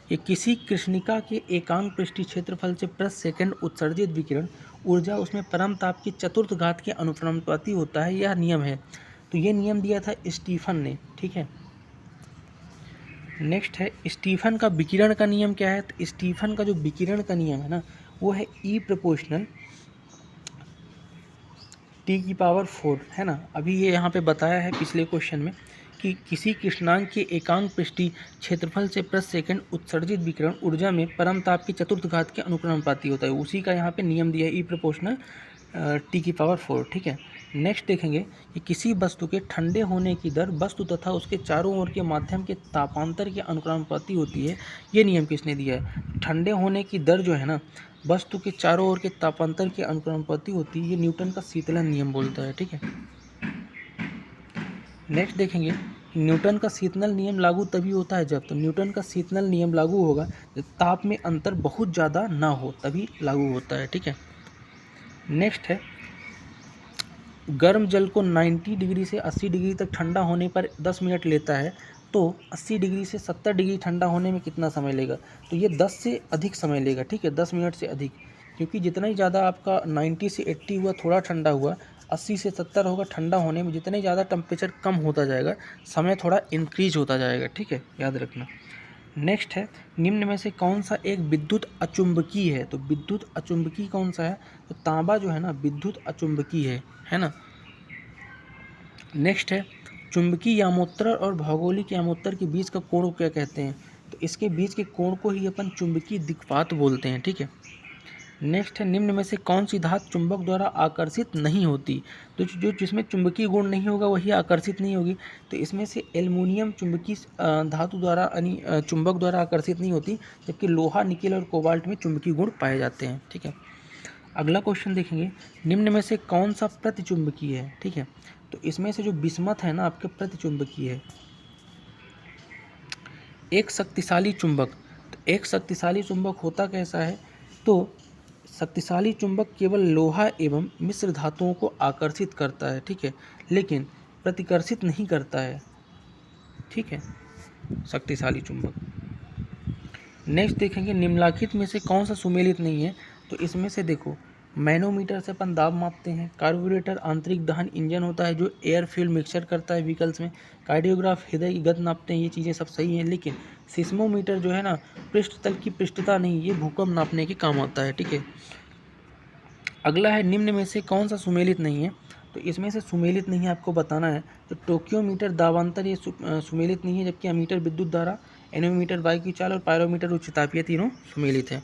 कि किसी कृष्णिका के एकांक पृष्ठीय क्षेत्रफल से प्रति सेकंड उत्सर्जित विकिरण ऊर्जा उसमें परम ताप की चतुर्थ घात के अनुपाती होता है। यह नियम है। तो ये नियम दिया था स्टीफन ने। ठीक है, नेक्स्ट है स्टीफन का विकिरण का नियम क्या है। तो स्टीफन का जो विकिरण का नियम है ना, वो है ई प्रोपोर्शनल T⁴ है ना। अभी ये यहाँ पे बताया है पिछले क्वेश्चन में कि किसी कृष्णांक के एकांक पृष्ठीय क्षेत्रफल से प्रति सेकंड उत्सर्जित विकिरण ऊर्जा में परम ताप की चतुर्थ घात के अनुपाती होता है। उसी का यहाँ पे नियम दिया है, ई प्रोपोर्शनल T⁴। ठीक है, नेक्स्ट देखेंगे कि किसी वस्तु के ठंडे होने की दर वस्तु तथा उसके चारों ओर के माध्यम के तापांतर के अनुपाती होती है। ये नियम किसने दिया है? ठंडे होने की दर जो है ना, वस्तु के चारों ओर के तापांतर के अनुपाती होती है। ये न्यूटन का शीतलन नियम बोलता है। ठीक है, नेक्स्ट देखेंगे न्यूटन का शीतलन नियम लागू तभी होता है जब, तो न्यूटन का शीतलन नियम लागू होगा जब ताप में अंतर बहुत ज़्यादा ना हो, तभी लागू होता है। ठीक है, नेक्स्ट है गर्म जल को 90 डिग्री से 80 डिग्री तक ठंडा होने पर 10 मिनट लेता है। तो 80 डिग्री से 70 डिग्री ठंडा होने में कितना समय लेगा? तो ये 10 से अधिक समय लेगा। ठीक है, 10 मिनट से अधिक, क्योंकि जितना ही ज़्यादा आपका 90 से 80 हुआ थोड़ा ठंडा हुआ, 80 से 70 होगा ठंडा होने में, जितने ज़्यादा टेम्परेचर कम होता जाएगा समय थोड़ा इंक्रीज होता जाएगा। ठीक है, याद रखना। नेक्स्ट है निम्न में से कौन सा एक विद्युत अचुंबकीय है। तो विद्युत अचुंबकीय कौन सा है? तो तांबा जो है ना, विद्युत अचुंबकीय है ना। नेक्स्ट है चुंबकीय यामोत्तर और भौगोलिक यामोत्तर के बीच का कोण को क्या कहते हैं? तो इसके बीच के कोण को ही अपन चुंबकीय दिक्पात बोलते हैं। ठीक है, नेक्स्ट है निम्न में से कौन सी धातु चुंबक द्वारा आकर्षित नहीं होती? तो जो जिसमें चुंबकीय गुण नहीं होगा वही आकर्षित नहीं होगी। तो इसमें से एल्युमिनियम चुंबकीय धातु द्वारा यानी चुंबक द्वारा आकर्षित नहीं होती, जबकि लोहा निकेल और कोबाल्ट में चुंबकीय गुण पाए जाते हैं। ठीक है, अगला क्वेश्चन देखेंगे, निम्न में से कौन सा प्रतिचुंबकीय है। ठीक है, तो इसमें से जो बिस्मथ है ना आपके प्रतिचुंबकीय है। एक शक्तिशाली चुंबक, तो एक शक्तिशाली चुंबक होता कैसा है, तो शक्तिशाली चुंबक केवल लोहा एवं मिश्र धातुओं को आकर्षित करता है। ठीक है, लेकिन प्रतिकर्षित नहीं करता है। ठीक है, शक्तिशाली चुंबक। नेक्स्ट देखेंगे, निम्नलिखित में से कौन सा सुमेलित नहीं है, तो इसमें से देखो, मैनोमीटर से अपन दाब मापते हैं, कार्बोरेटर आंतरिक दहन इंजन होता है जो एयर फ्यूल मिक्सचर करता है व्हीकल्स में, कार्डियोग्राफ हृदय की गति नापते हैं, ये चीज़ें सब सही हैं। लेकिन सिस्मोमीटर जो है ना, पृष्ठ तल की पृष्ठता नहीं, ये भूकंप नापने के काम आता है। ठीक है, अगला है, निम्न में से कौन सा सुमेलित नहीं है, तो इसमें से सुमेलित नहीं है आपको बताना है, तो टोक्योमीटर दाबांतर ये सुमेलित नहीं है, जबकि अमीटर विद्युत धारा, एनोमीटर वायु की चाल और पायरोमीटर उच्च तापीय तीनों सुमेलित है।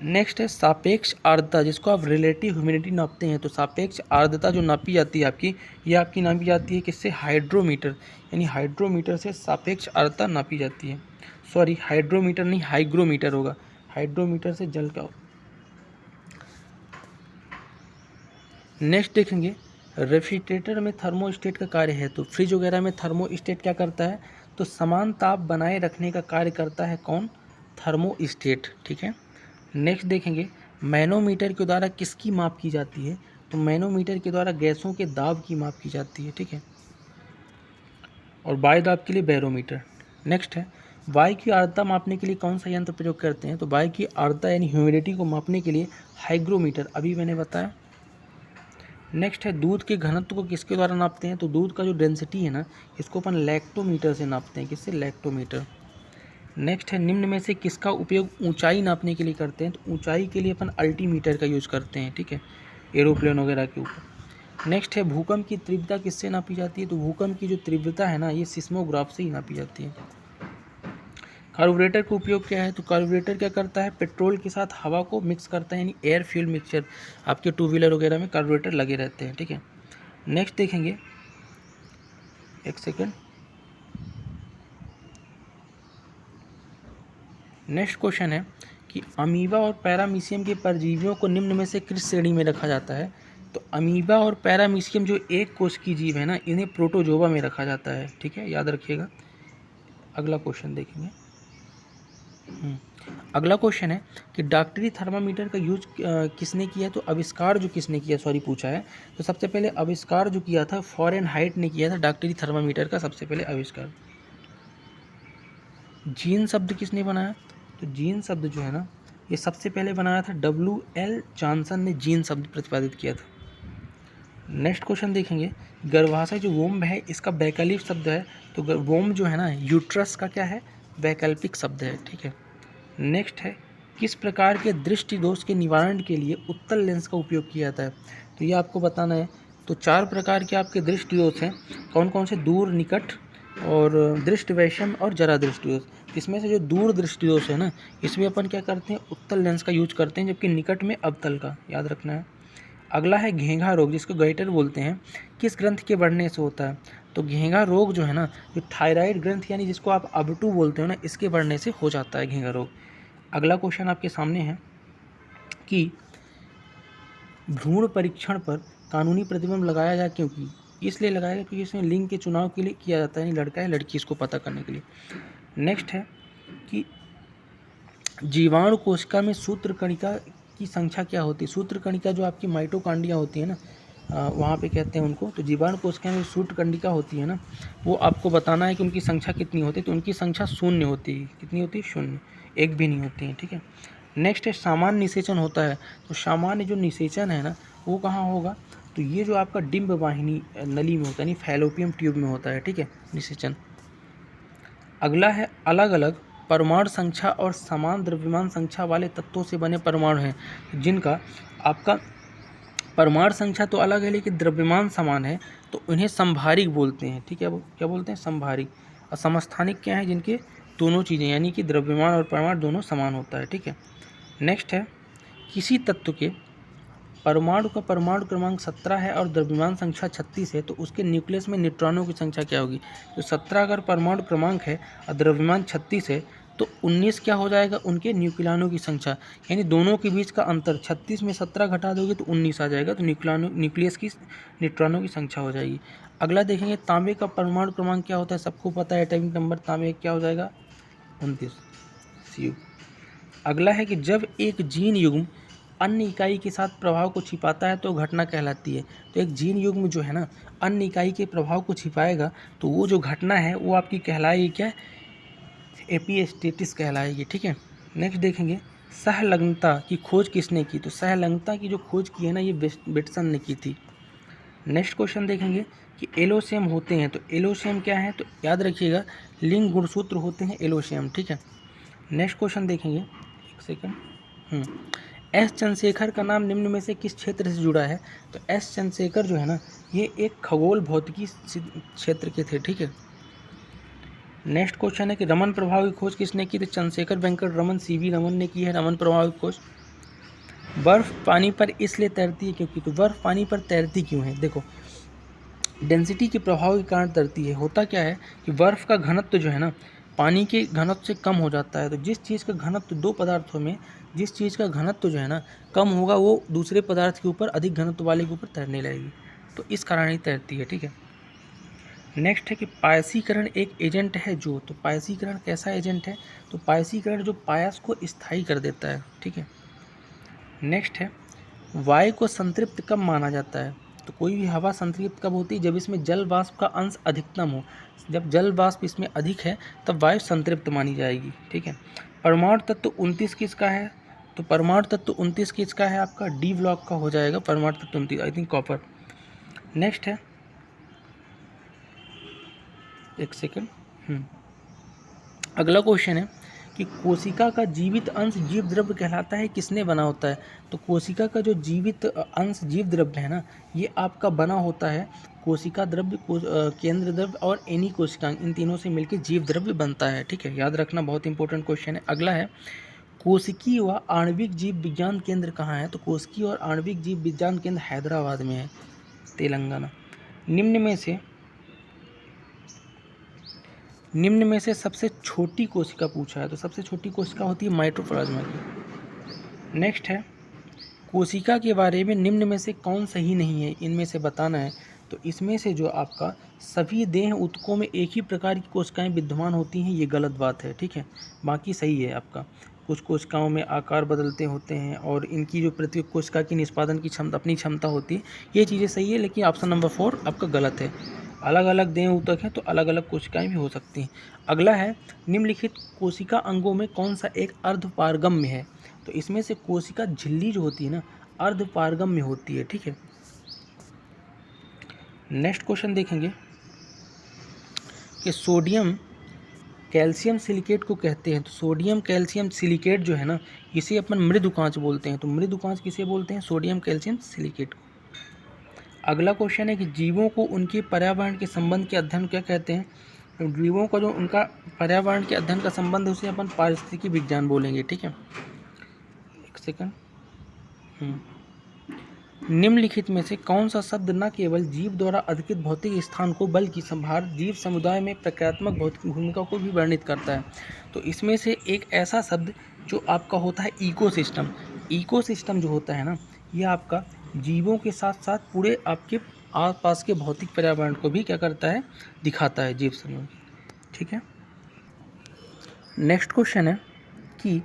नेक्स्ट है सापेक्ष आर्द्रता, जिसको आप रिलेटिव ह्यूमिडिटी नापते हैं, तो सापेक्ष आर्द्रता जो नापी जाती है आपकी, ये आपकी नापी जाती है किससे, हाइड्रोमीटर, यानी हाइड्रोमीटर से सापेक्ष आर्द्रता नापी जाती है। सॉरी, हाइड्रोमीटर नहीं, हाइग्रोमीटर होगा, हाइड्रोमीटर से जल का। नेक्स्ट देखेंगे, रेफ्रिजरेटर में थर्मोस्टेट का कार्य है, तो फ्रिज वगैरह में थर्मोस्टेट क्या करता है, तो समान ताप बनाए रखने का कार्य करता है कौन, थर्मोस्टेट। ठीक है, नेक्स्ट देखेंगे, मैनोमीटर के द्वारा किसकी माप की जाती है, तो मैनोमीटर के द्वारा गैसों के दाब की माप की जाती है। ठीक है, और वायु दाब के लिए बैरोमीटर। नेक्स्ट है, वायु की आर्द्रता मापने के लिए कौन सा यंत्र प्रयोग करते हैं, तो वायु की आर्द्रता यानी ह्यूमिडिटी को मापने के लिए हाइग्रोमीटर, अभी मैंने बताया। नेक्स्ट है, दूध के घनत्व को किसके द्वारा नापते हैं, तो दूध का जो डेंसिटी है ना, इसको अपन लैक्टोमीटर से नापते हैं, किससे, लैक्टोमीटर। नेक्स्ट है, निम्न में से किसका उपयोग ऊंचाई नापने के लिए करते हैं, तो ऊंचाई के लिए अपन अल्टीमीटर का यूज़ करते हैं। ठीक है, एरोप्लेन वगैरह के ऊपर। नेक्स्ट है, भूकंप की तीव्रता किससे नापी जाती है, तो भूकंप की जो तीव्रता है ना, ये सिस्मोग्राफ से ही नापी जाती है। कार्बोरेटर का उपयोग क्या है, तो कार्बोरेटर क्या करता है, पेट्रोल के साथ हवा को मिक्स करता है, यानी एयर फ्यूल मिक्सचर, आपके टू व्हीलर वगैरह में कार्बोरेटर लगे रहते हैं। ठीक है, नेक्स्ट देखेंगे, एक सेकेंड, नेक्स्ट क्वेश्चन है कि अमीबा और पैरामीशियम के परजीवियों को निम्न में से किस श्रेणी में रखा जाता है, तो अमीबा और पैरामीशियम जो एक कोश की जीव है ना, इन्हें प्रोटोजोआ में रखा जाता है। ठीक है, याद रखिएगा। अगला क्वेश्चन देखेंगे, अगला क्वेश्चन है कि डॉक्टरी थर्मामीटर का यूज किसने किया, तो आविष्कार जो किसने किया, सॉरी पूछा है, तो सबसे पहले आविष्कार जो किया था फॉरेनहाइट ने किया था, डॉक्टरी थर्मामीटर का सबसे पहले आविष्कार। जीन शब्द किसने बनाया, तो जीन शब्द जो है ना, ये सबसे पहले बनाया था WL जॉनसन ने, जीन शब्द प्रतिपादित किया था। नेक्स्ट क्वेश्चन देखेंगे, गर्भाशय जो वोम्ब है, इसका वैकल्पिक शब्द है, तो वोम्ब जो है ना, यूट्रस का क्या है, वैकल्पिक शब्द है। ठीक है, नेक्स्ट है, किस प्रकार के दृष्टि दोष के निवारण के लिए उत्तल लेंस का उपयोग किया जाता है, तो ये आपको बताना है। तो 4 प्रकार के आपके दृष्टि दोष हैं, कौन कौन से, दूर, निकट और दृष्टि वैषम्य और जरा दृष्टि दोष। इसमें से जो दूर दृष्टि दोष है ना, इसमें अपन क्या करते हैं, उत्तल लेंस का यूज करते हैं, जबकि निकट में अवतल का, याद रखना है। अगला है घेंघा रोग, जिसको गॉइटर बोलते हैं, किस ग्रंथ के बढ़ने से होता है, तो घेंघा रोग जो है ना, जो थायराइड ग्रंथ यानी जिसको आप अबटू बोलते हो ना, इसके बढ़ने से हो जाता है घेंघा रोग। अगला क्वेश्चन आपके सामने है कि भ्रूण परीक्षण पर कानूनी प्रतिबंध लगाया जाए, क्योंकि इसलिए लगाया गया क्योंकि इसमें लिंग के चुनाव के लिए किया जाता है, यानी लड़का है लड़की, इसको पता करने के लिए। नेक्स्ट है कि जीवाणु कोशिका में सूत्रकणिका की संख्या क्या होती है, सूत्रकणिका जो आपकी माइटोकॉन्ड्रिया होती है ना, वहाँ पे कहते हैं उनको, तो जीवाणु कोशिका में सूत्रकणिका होती है ना, वो आपको बताना है कि उनकी संख्या कितनी होती है, तो उनकी संख्या 0 होती है, कितनी होती है, 0, एक भी नहीं होती है। ठीक है, नेक्स्ट है सामान्य निषेचन होता है, तो सामान्य जो निषेचन है ना, वो कहाँ होगा, तो ये जो आपका डिम्ब वाहिनी नली में होता है, यानी फैलोपियम ट्यूब में होता है। ठीक है, निषेचन। अगला है अलग अलग परमाणु संख्या और समान द्रव्यमान संख्या वाले तत्वों से बने परमाणु हैं, जिनका आपका परमाणु संख्या तो अलग है लेकिन द्रव्यमान समान है, तो उन्हें समभारिक बोलते हैं। ठीक है, वो क्या बोलते हैं, समभारिक। और समस्थानिक क्या है, जिनके दोनों चीज़ें यानी कि द्रव्यमान और परमाणु दोनों समान होता है। ठीक है, नेक्स्ट है, किसी तत्व के परमाणु का परमाणु क्रमांक 17 है और द्रव्यमान संख्या 36 है, तो उसके न्यूक्लियस में न्यूट्रॉनों की संख्या क्या होगी, तो 17 अगर परमाणु क्रमांक है और द्रव्यमान 36 है, तो 19 क्या हो जाएगा, उनके न्यूक्लियनों की संख्या, यानी दोनों के बीच का अंतर। 36 में 17 घटा दोगे तो 19 आ जाएगा, तो न्यूक्लियस की न्यूट्रॉनों की संख्या हो जाएगी। अगला देखेंगे तांबे का परमाणु क्रमांक क्या होता है, सबको पता है एटॉमिक नंबर तांबे क्या हो जाएगा 29 Cu। अगला है कि जब एक जीन युग्म अन्य इकाई के साथ प्रभाव को छिपाता है तो घटना कहलाती है। तो एक जीन युग्म जो है ना अन्य इकाई के प्रभाव को छिपाएगा तो वो जो घटना है वो आपकी कहलाएगी क्या, एपिस्टेसिस कहलाएगी। ठीक है, नेक्स्ट देखेंगे सहलग्नता की खोज किसने की, तो सहलग्नता की जो खोज की है ना ये बेटसन ने की थी। नेक्स्ट क्वेश्चन देखेंगे कि एलोसियम होते हैं, तो एलोसियम क्या है, तो याद रखिएगा लिंग गुणसूत्र होते हैं एलोसियम। ठीक है, नेक्स्ट क्वेश्चन देखेंगे, एक सेकंड। एस चंद्रशेखर का नाम निम्न में से किस क्षेत्र से जुड़ा है, तो एस चंद्रशेखर जो है ना ये एक खगोल भौतिकी क्षेत्र के थे। ठीक है, नेक्स्ट क्वेश्चन है कि रमन प्रभाव की खोज किसने की, तो चंद्रशेखर वेंकट रमन CV रमन ने की है रमन प्रभाव की खोज। बर्फ पानी पर इसलिए तैरती है क्योंकि, तो बर्फ पानी पर तैरती क्यों है, देखो डेंसिटी के प्रभाव के कारण तैरती है। होता क्या है कि बर्फ़ का घनत्व जो है ना पानी के घनत्व से कम हो जाता है, तो जिस चीज़ का घनत्व दो पदार्थों में जिस चीज़ का घनत्व जो है ना कम होगा वो दूसरे पदार्थ के ऊपर अधिक घनत्व वाले के ऊपर तैरने लगेगी, तो इस कारण ही तैरती है। ठीक है, नेक्स्ट है कि पायसीकरण एक एजेंट है जो, तो पायसीकरण कैसा एजेंट है, तो पायसीकरण जो पायस को स्थायी कर देता है। ठीक है, नेक्स्ट है वायु को संतृप्त कब माना जाता है, तो कोई भी हवा संतृप्त कब होती है, जब इसमें जल वाष्प का अंश अधिकतम हो, जब जल वाष्प इसमें अधिक है तब वायु संतृप्त मानी जाएगी। ठीक है, परमाणु तत्व 29 किसका है, तो परमाणु तत्व 29 किसका है, आपका डी ब्लॉक का हो जाएगा परमाणु तत्व 29, आई थिंक कॉपर। नेक्स्ट है, एक सेकंड, अगला क्वेश्चन है कि कोशिका का जीवित अंश जीव द्रव्य कहलाता है, किसने बना होता है, तो कोशिका का जो जीवित अंश जीव द्रव्य है ना ये आपका बना होता है कोशिका द्रव्य, केंद्र द्रव्य और एनी कोशिकांग, इन तीनों से मिलकर जीव द्रव्य बनता है। ठीक है, याद रखना बहुत इंपॉर्टेंट क्वेश्चन है। अगला है कोशिकीय व आणविक जीव विज्ञान केंद्र कहाँ है, तो कोशिकीय और आणविक जीव विज्ञान केंद्र हैदराबाद में है, तेलंगाना। निम्न में से सबसे छोटी कोशिका पूछा है, तो सबसे छोटी कोशिका होती है माइटोप्लाज्मा की। नेक्स्ट है कोशिका के बारे में निम्न में से कौन सही नहीं है, इनमें से बताना है, तो इसमें से जो आपका सभी देह ऊतकों में एक ही प्रकार की कोशिकाएं विद्यमान होती हैं ये गलत बात है। ठीक है, बाकी सही है आपका, कुछ कोशिकाओं में आकार बदलते होते हैं और इनकी जो प्रत्येक कोशिका की निष्पादन की क्षमता अपनी क्षमता होती है, ये चीज़ें सही है, लेकिन ऑप्शन नंबर 4 आपका गलत है। अलग अलग देह ऊतक हैं तो अलग अलग कोशिकाएं भी हो सकती हैं। अगला है निम्नलिखित कोशिका अंगों में कौन सा एक अर्धपारगम्य है, तो इसमें से कोशिका झिल्ली जो होती है ना अर्धपारगम्य होती है। ठीक है, नेक्स्ट क्वेश्चन देखेंगे कि सोडियम कैल्शियम सिलिकेट को कहते हैं, तो सोडियम कैल्शियम सिलिकेट जो है ना इसे अपन मृदुकांच बोलते हैं, तो मृदुकांच किसे बोलते हैं, सोडियम कैल्शियम सिलिकेट को। अगला क्वेश्चन है कि जीवों को उनके पर्यावरण के संबंध के अध्ययन क्या कहते हैं, तो जीवों का जो उनका पर्यावरण के अध्ययन का संबंध है उसे अपन पारिस्थितिकी विज्ञान बोलेंगे। ठीक है, एक सेकंड। निम्नलिखित में से कौन सा शब्द न केवल जीव द्वारा अधिकृत भौतिक स्थान को बल्कि संभार जीव समुदाय में प्रक्रियात्मक भौतिक भूमिका को भी वर्णित करता है, तो इसमें से एक ऐसा शब्द जो आपका होता है इकोसिस्टम। इकोसिस्टम जो होता है ना ये आपका जीवों के साथ साथ पूरे आपके आसपास के भौतिक पर्यावरण को भी क्या करता है, दिखाता है जीव समूह। ठीक है, नेक्स्ट क्वेश्चन है कि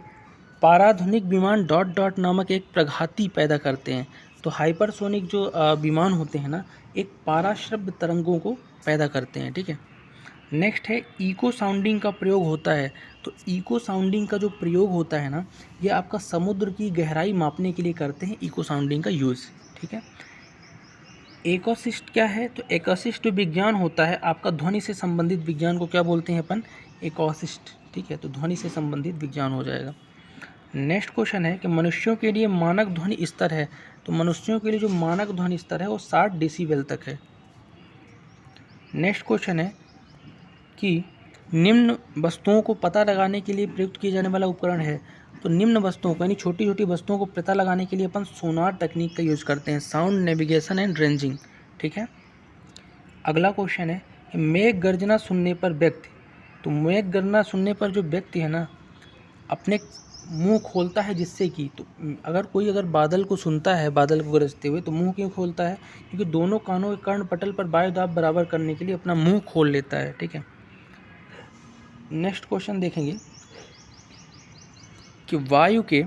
पाराधुनिक विमान डॉट डॉट नामक एक प्रघाती पैदा करते हैं, तो हाइपरसोनिक जो विमान होते हैं ना एक पाराश्रव्य तरंगों को पैदा करते हैं। ठीक है, नेक्स्ट है इको साउंडिंग का प्रयोग होता है, तो इको साउंडिंग का जो प्रयोग होता है ना ये आपका समुद्र की गहराई मापने के लिए करते हैं इको साउंडिंग का यूज़। ठीक है, एकॉसिस्ट क्या है, तो एकॉसिस्ट विज्ञान होता है आपका ध्वनि से संबंधित विज्ञान को क्या बोलते हैं अपन, एकॉसिस्ट। ठीक है, तो ध्वनि से संबंधित विज्ञान हो जाएगा। नेक्स्ट क्वेश्चन है कि मनुष्यों के लिए मानक ध्वनि स्तर है, तो मनुष्यों के लिए जो मानक ध्वनि स्तर है वो 60 डेसीबल तक है। नेक्स्ट क्वेश्चन है कि निम्न वस्तुओं को पता लगाने के लिए प्रयुक्त किया जाने वाला उपकरण है, तो निम्न वस्तुओं को यानी छोटी छोटी वस्तुओं को पता लगाने के लिए अपन सोनार तकनीक का यूज़ करते हैं, साउंड नेविगेशन एंड रेंजिंग। ठीक है, अगला क्वेश्चन है कि मेघ गर्जना सुनने पर व्यक्ति, तो मेघ गर्जना सुनने पर जो व्यक्ति है ना अपने मुंह खोलता है जिससे कि, तो अगर बादल को सुनता है, बादल को गरजते हुए, तो मुंह क्यों खोलता है? क्योंकि दोनों कानों के कर्ण पटल पर वायु दाब बराबर करने के लिए अपना मुंह खोल लेता है। ठीक है, नेक्स्ट क्वेश्चन देखेंगे कि वायु के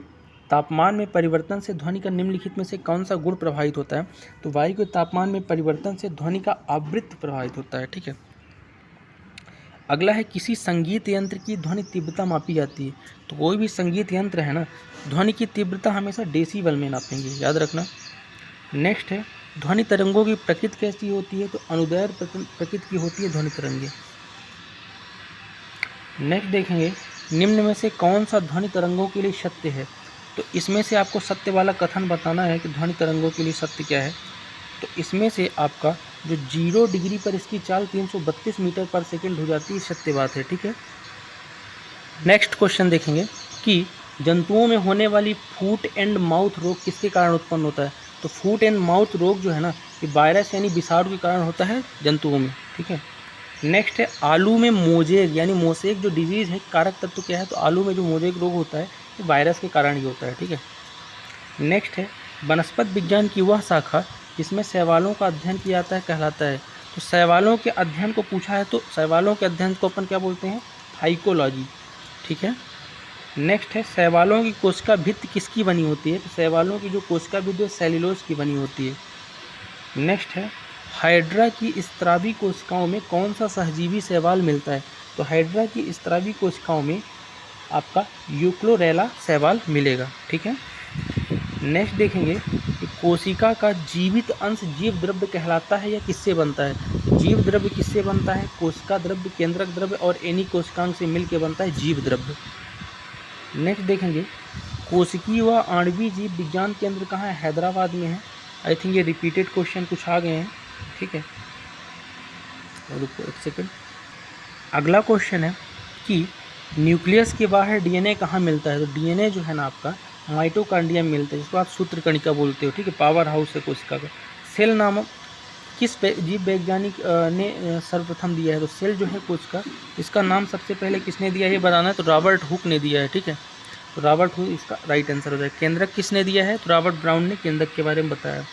तापमान में परिवर्तन से ध्वनि का निम्नलिखित में से कौन सा गुण प्रभावित होता है? तो वायु के तापमान में परिवर्तन से ध्वनि का आवृत्ति प्रभावित होता है। ठीक है, अगला है किसी संगीत यंत्र की ध्वनि तीव्रता मापी जाती है। तो कोई भी संगीत यंत्र है ना, ध्वनि की तीव्रता हमेशा डेसीबल में नापेंगे, याद रखना। नेक्स्ट है ध्वनि तरंगों की प्रकृति कैसी होती है? तो अनुदैर्घ्य प्रकृति की होती है ध्वनि तरंगे। नेक्स्ट देखेंगे निम्न में से कौन सा ध्वनि तरंगों के लिए सत्य है? तो इसमें से आपको सत्य वाला कथन बताना है कि ध्वनि तरंगों के लिए सत्य क्या है। तो इसमें से आपका जो 0 डिग्री पर इसकी चाल 332 मीटर पर सेकंड हो जाती है, सत्य बात है। ठीक है, नेक्स्ट क्वेश्चन देखेंगे कि जंतुओं में होने वाली फूट एंड माउथ रोग किसके कारण उत्पन्न होता है? तो फूट एंड माउथ रोग जो है ना, ये वायरस यानी विषाणु के कारण होता है जंतुओं में। ठीक है, नेक्स्ट है आलू में मोजेक यानी मोसेक जो डिजीज़ है, कारक तत्व क्या है? तो आलू में जो मोजेक रोग होता है ये वायरस के कारण ही होता है। ठीक है, नेक्स्ट है वनस्पत विज्ञान की वह शाखा जिसमें शैवालों का अध्ययन किया जाता है कहलाता है। तो शैवालों के अध्ययन को पूछा है, तो शैवालों के अध्ययन को अपन क्या बोलते हैं? फाइकोलॉजी। ठीक है, नेक्स्ट है शैवालों की कोशिका भित्ति किसकी बनी होती है? तो शैवालों की जो कोशिका भित्ति सेल्यूलोज की बनी होती है। नेक्स्ट है हाइड्रा की स्त्रावी कोशिकाओं में कौन सा सहजीवी शैवाल मिलता है? तो हाइड्रा की स्त्रावी कोशिकाओं में आपका यूक्लोरेला शैवाल मिलेगा। ठीक है, नेक्स्ट देखेंगे कि कोशिका का जीवित अंश जीव द्रव्य कहलाता है या किससे बनता है? जीव द्रव्य किससे बनता है? कोशिका द्रव्य, केंद्रक द्रव्य और एनी कोशिकांग से मिलकर बनता है जीव द्रव्य। नेक्स्ट देखेंगे कोशिकीय व आणविक जीव विज्ञान केंद्र कहाँ है? हैदराबाद में है। आई थिंक ये रिपीटेड क्वेश्चन कुछ आ गए हैं। ठीक है, रुको एक सेकंड। अगला क्वेश्चन है कि न्यूक्लियस के बाहर डीएनए कहाँ मिलता है? तो डीएनए जो है ना आपका माइटोकॉन्ड्रिया में मिलता है, जिसको आप सूत्रकणिका बोलते हो। ठीक है, पावर हाउस है कोशिका का। सेल नामक किस जीव वैज्ञानिक ने सर्वप्रथम दिया है? तो सेल जो है कोशिका, इसका नाम सबसे पहले किसने दिया है ये बताना है। तो रॉबर्ट हुक ने दिया है। ठीक है, तो रॉबर्ट हुक इसका राइट आंसर हो जाएगा। केंद्रक किसने दिया है? तो रॉबर्ट ब्राउन ने केंद्रक के बारे में बताया।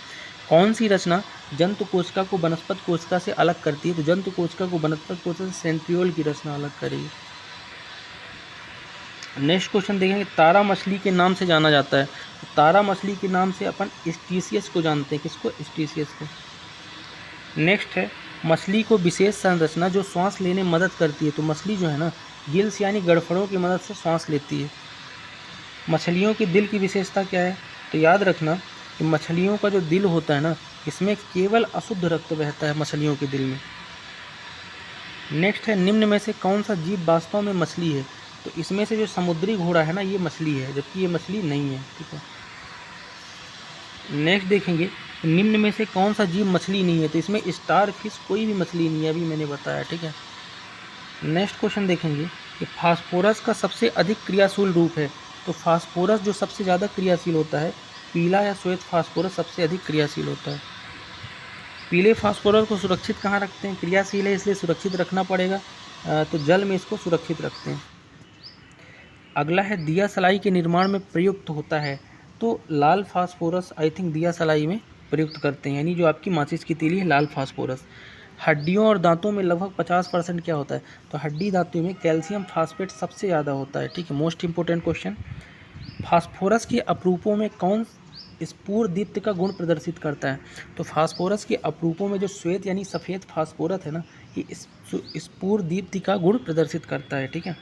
कौन सी रचना जंतु कोशिका को वनस्पत कोशिका से अलग करती है? तो जंतु कोशिका को वनस्पत कोशिका से सेंट्रियोल की रचना अलग करेगी। नेक्स्ट क्वेश्चन देखेंगे तारा मछली के नाम से जाना जाता है। तो तारा मछली के नाम से अपन स्टीसियस को जानते हैं। किसको? स्टीसियस को। नेक्स्ट है मछली को विशेष संरचना जो श्वास लेने में मदद करती है। तो मछली जो है ना गिल्स यानी गड़फड़ों की मदद से श्वास लेती है। मछलियों के दिल की विशेषता क्या है? तो याद रखना कि मछलियों का जो दिल होता है ना, इसमें केवल अशुद्ध रक्त बहता है मछलियों के दिल में। नेक्स्ट है निम्न में से कौन सा जीव वास्तव में मछली है? तो इसमें से जो समुद्री घोड़ा है ना ये मछली है, जबकि ये मछली नहीं है। ठीक है, नेक्स्ट देखेंगे निम्न में से कौन सा जीव मछली नहीं है? तो इसमें स्टार फिश कोई भी मछली नहीं है, अभी मैंने बताया। ठीक है, नेक्स्ट क्वेश्चन देखेंगे कि फास्फोरस का सबसे अधिक क्रियाशील रूप है। तो फास्फोरस जो सबसे ज़्यादा क्रियाशील होता है, पीला या श्वेत फास्फोरस सबसे अधिक क्रियाशील होता है। पीले फास्फोरस को सुरक्षित कहाँ रखते हैं? क्रियाशील है इसलिए सुरक्षित रखना पड़ेगा, तो जल में इसको सुरक्षित रखते हैं। अगला है दिया सलाई के निर्माण में प्रयुक्त होता है। तो लाल फास्फोरस आई थिंक दिया सलाई में प्रयुक्त करते हैं, यानी जो आपकी माचिस की तीली है लाल फास्फोरस। हड्डियों और दांतों में लगभग 50% क्या होता है? तो हड्डी धातु में कैल्शियम फास्फेट सबसे ज़्यादा होता है। ठीक है, मोस्ट इंपॉर्टेंट क्वेश्चन। फास्फोरस के अपरूपों में कौन स्फुरदीप्त का गुण प्रदर्शित करता है? तो फास्फोरस के अपरूपों में जो श्वेत यानी सफ़ेद फास्फोरस है ना, ये स्फुरदीप्ति का गुण प्रदर्शित करता है। ठीक है,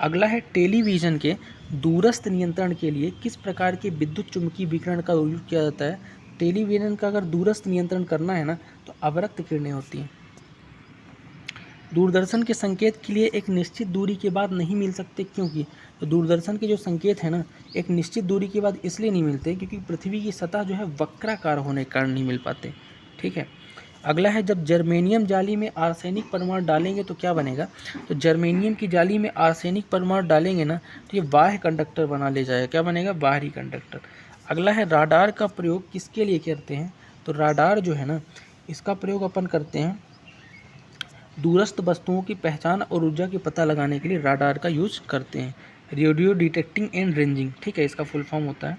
अगला है टेलीविज़न के दूरस्थ नियंत्रण के लिए किस प्रकार के विद्युत चुम्बकीय विकिरण का उपयोग किया जाता है? टेलीविज़न का अगर दूरस्थ नियंत्रण करना है ना तो अवरक्त किरणें होती हैं। दूरदर्शन के संकेत के लिए एक निश्चित दूरी के बाद नहीं मिल सकते, क्योंकि तो दूरदर्शन के जो संकेत है ना एक निश्चित दूरी के बाद इसलिए नहीं मिलते क्योंकि पृथ्वी की सतह जो है वक्राकार होने के कारण नहीं मिल पाते। ठीक है, अगला है जब जर्मेनियम जाली में आर्सेनिक परमाणु डालेंगे तो क्या बनेगा? तो जर्मेनियम की जाली में आर्सेनिक परमाणु डालेंगे ना तो ये बाह्य कंडक्टर बना ले जाएगा। क्या बनेगा? बाहरी कंडक्टर। अगला है राडार का प्रयोग किसके लिए करते हैं? तो राडार जो है ना इसका प्रयोग अपन करते हैं दूरस्थ वस्तुओं की पहचान और ऊर्जा की पता लगाने के लिए राडार का यूज करते हैं। रेडियो डिटेक्टिंग एंड रेंजिंग, ठीक है, इसका फुल फॉर्म होता है।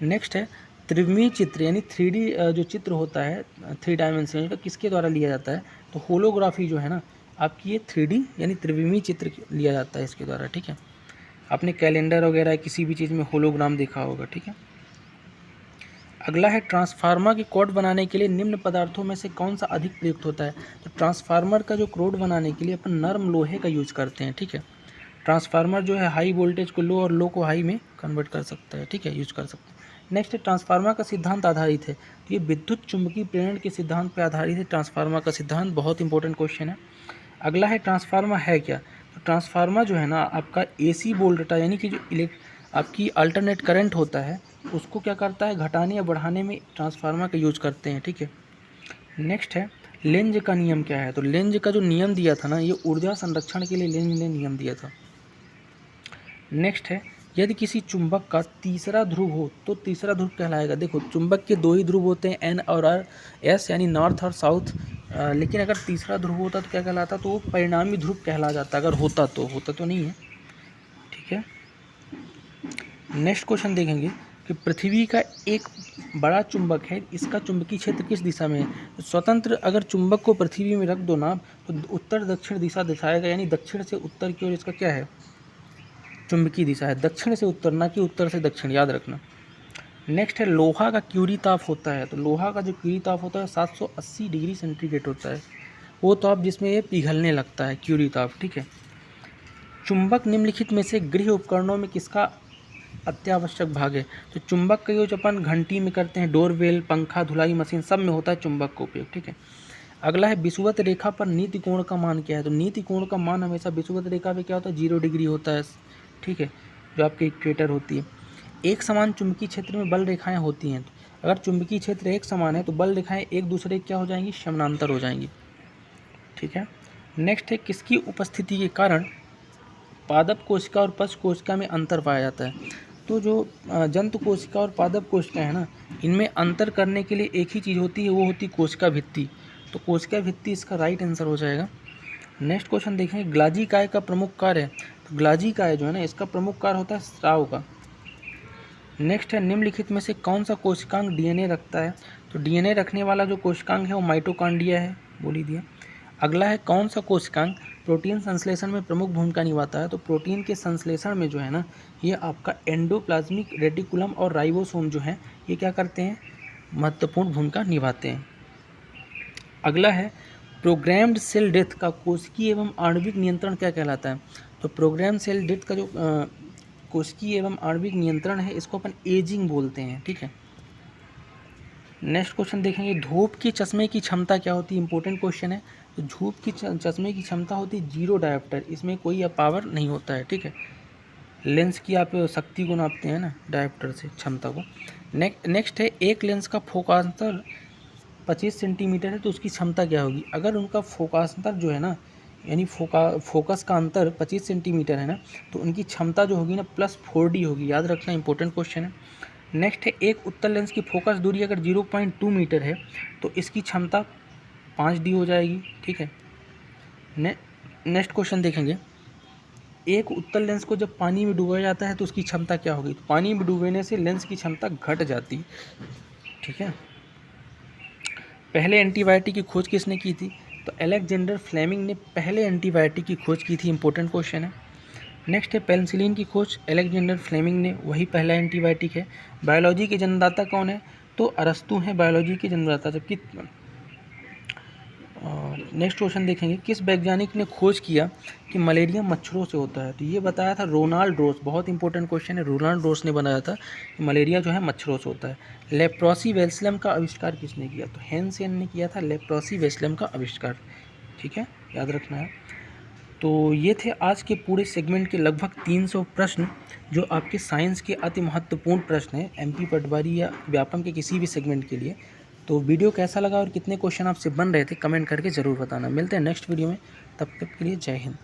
नेक्स्ट है त्रिविमीय चित्र, यानी 3D जो चित्र होता है 3 डायमेंशनल का, किसके द्वारा लिया जाता है? तो होलोग्राफी जो है ना आपकी, ये 3D यानी त्रिविमीय चित्र लिया जाता है इसके द्वारा, ठीक है। आपने कैलेंडर वगैरह किसी भी चीज़ में होलोग्राम देखा होगा, ठीक है। अगला है ट्रांसफार्मर की कोड बनाने के लिए निम्न पदार्थों में से कौन सा अधिक प्रयुक्त होता है? तो ट्रांसफार्मर का जो कोड बनाने के लिए अपन नर्म लोहे का यूज करते हैं, ठीक है। ट्रांसफार्मर जो है हाई वोल्टेज को लो और लो को हाई में कन्वर्ट कर सकता है, ठीक है, यूज कर सकते हैं। नेक्स्ट है ट्रांसफार्मर का सिद्धांत आधारित है, तो ये विद्युत चुंबकीय प्रेरण के सिद्धांत पर आधारित है ट्रांसफार्मर का सिद्धांत, बहुत इंपॉर्टेंट क्वेश्चन है। अगला है ट्रांसफार्मर है क्या? तो ट्रांसफार्मर जो है ना आपका AC वोल्टेज यानी कि जो आपकी अल्टरनेट करंट होता है उसको क्या करता है, घटाने या बढ़ाने में ट्रांसफार्मर का यूज करते हैं, ठीक है। नेक्स्ट है लेंज का नियम क्या है? तो लेंज का जो नियम दिया था ना, ये ऊर्जा संरक्षण के लिए लेंज ने नियम दिया था। नेक्स्ट है यदि किसी चुंबक का तीसरा ध्रुव हो तो तीसरा ध्रुव कहलाएगा। देखो चुंबक के 2 ही ध्रुव होते हैं, N और S, यानी नॉर्थ और साउथ, लेकिन अगर तीसरा ध्रुव होता तो क्या कहलाता? तो वो परिणामी ध्रुव कहला जाता, अगर होता तो नहीं है, ठीक है। नेक्स्ट क्वेश्चन देखेंगे कि पृथ्वी का एक बड़ा चुंबक है, इसका चुंबकीय क्षेत्र किस दिशा में है? तो स्वतंत्र अगर चुंबक को पृथ्वी में रख दो ना तो उत्तर दक्षिण दिशा दिखाएगा, यानी दक्षिण से उत्तर की ओर इसका क्या है, चुंबकीय दिशा है। दक्षिण से उत्तर, ना कि उत्तर से दक्षिण, याद रखना। नेक्स्ट है लोहा का क्यूरी ताप होता है, तो लोहा का जो क्यूरी ताप होता है 780 डिग्री सेंटीग्रेड होता है, वो ताप जिसमें ये पिघलने लगता है, क्यूरी ताप, ठीक है। चुंबक निम्नलिखित में से गृह उपकरणों में किसका अत्यावश्यक भाग है? तो चुंबक का यूज अपन घंटी में करते हैं, डोरबेल, पंखा, धुलाई मशीन, सब में होता है चुंबक का उपयोग, ठीक है। अगला है विषुवत रेखा पर नीति कोण का मान क्या है? तो नीति कोण का मान हमेशा विषुवत रेखा पे क्या होता है, 0 डिग्री होता है, ठीक है, जो आपकी इक्वेटर होती है। एक समान चुंबकीय क्षेत्र में बल रेखाएं होती हैं, तो अगर चुंबकीय क्षेत्र एक समान है तो बल रेखाएं एक दूसरे क्या हो जाएंगी, समानांतर हो जाएंगी, ठीक है। नेक्स्ट है किसकी उपस्थिति के कारण पादप कोशिका और पक्ष कोशिका में अंतर पाया जाता है? तो जो जंतु कोशिका और पादप कोशिका है ना, इनमें अंतर करने के लिए एक ही चीज़ होती है, वो होती है कोशिका भित्ति, तो कोशिका भित्ति इसका राइट आंसर हो जाएगा। नेक्स्ट क्वेश्चन देखेंगे ग्लाजी काय का प्रमुख कार्य है, तो ग्लाजी काय जो है ना इसका प्रमुख कार्य होता है स्राव का। नेक्स्ट है निम्नलिखित में से कौन सा कोशिकांग DNA रखता है? तो DNA रखने वाला जो कोशिकांग है वो माइटोकॉन्ड्रिया है, बोल ही दिया। अगला है कौन सा कोशिकांग प्रोटीन संश्लेषण में प्रमुख भूमिका निभाता है? तो प्रोटीन के संश्लेषण में जो है ना ये आपका एंडोप्लाज्मिक रेटिकुलम और राइबोसोम जो है ये क्या करते हैं, महत्वपूर्ण भूमिका निभाते हैं। अगला है प्रोग्राम्ड सेल डेथ का कोशिकीय एवं आणविक नियंत्रण क्या कहलाता है? तो प्रोग्राम सेल डेथ का जो कोशिकीय एवं आणविक नियंत्रण है इसको अपन एजिंग बोलते हैं, ठीक है। नेक्स्ट क्वेश्चन देखेंगे धूप की चश्मे की क्षमता क्या होती है? इंपॉर्टेंट क्वेश्चन है। तो धूप की चश्मे की क्षमता होती है 0 डायोप्टर, इसमें कोई पावर नहीं होता है, ठीक है। लेंस की आप शक्ति को नापते हैं ना डायोप्टर से, क्षमता को। नेक्स्ट है एक लेंस का फोकांतर 25 सेंटीमीटर है तो उसकी क्षमता क्या होगी? अगर उनका फोकांतर जो है ना यानी फोकस का अंतर 25 सेंटीमीटर है ना तो उनकी क्षमता जो होगी ना +4D होगी, याद रखना, इंपॉर्टेंट क्वेश्चन है। नेक्स्ट है एक उत्तल लेंस की फोकस दूरी अगर 0.2 मीटर है तो इसकी क्षमता 5D हो जाएगी, ठीक है। नेक्स्ट क्वेश्चन देखेंगे एक उत्तल लेंस को जब पानी में डुबाया जाता है तो उसकी क्षमता क्या होगी? तो पानी में डुबाने से लेंस की क्षमता घट जाती, ठीक है। पहले एंटीबायोटिक की खोज किसने की थी? तो अलेक्जेंडर फ्लेमिंग ने पहले एंटीबायोटिक की खोज की थी, इंपॉर्टेंट क्वेश्चन है। नेक्स्ट है पेनिसिलिन की खोज अलेक्जेंडर फ्लेमिंग ने, वही पहला एंटीबायोटिक है। बायोलॉजी के जन्मदाता कौन है? तो अरस्तु हैं बायोलॉजी के जन्मदाता। जबकि नेक्स्ट क्वेश्चन देखेंगे किस वैज्ञानिक ने खोज किया कि मलेरिया मच्छरों से होता है? तो ये बताया था रोनाल्ड रोस, बहुत इंपॉर्टेंट क्वेश्चन है। रोनाल्ड रोस ने बनाया था कि मलेरिया जो है मच्छरों से होता है। लेप्रोसी वेस्लम का आविष्कार किसने किया? तो हेनसेन ने किया था लेप्रोसी वेस्लम का आविष्कार, ठीक है, याद रखना है। तो ये थे आज के पूरे सेगमेंट के लगभग 300 प्रश्न जो आपके साइंस के अति महत्वपूर्ण प्रश्न हैं MP पटवारी या व्यापम के किसी भी सेगमेंट के लिए। तो वीडियो कैसा लगा और कितने क्वेश्चन आपसे बन रहे थे कमेंट करके ज़रूर बताना। मिलते हैं नेक्स्ट वीडियो में, तब तक के लिए जय हिंद।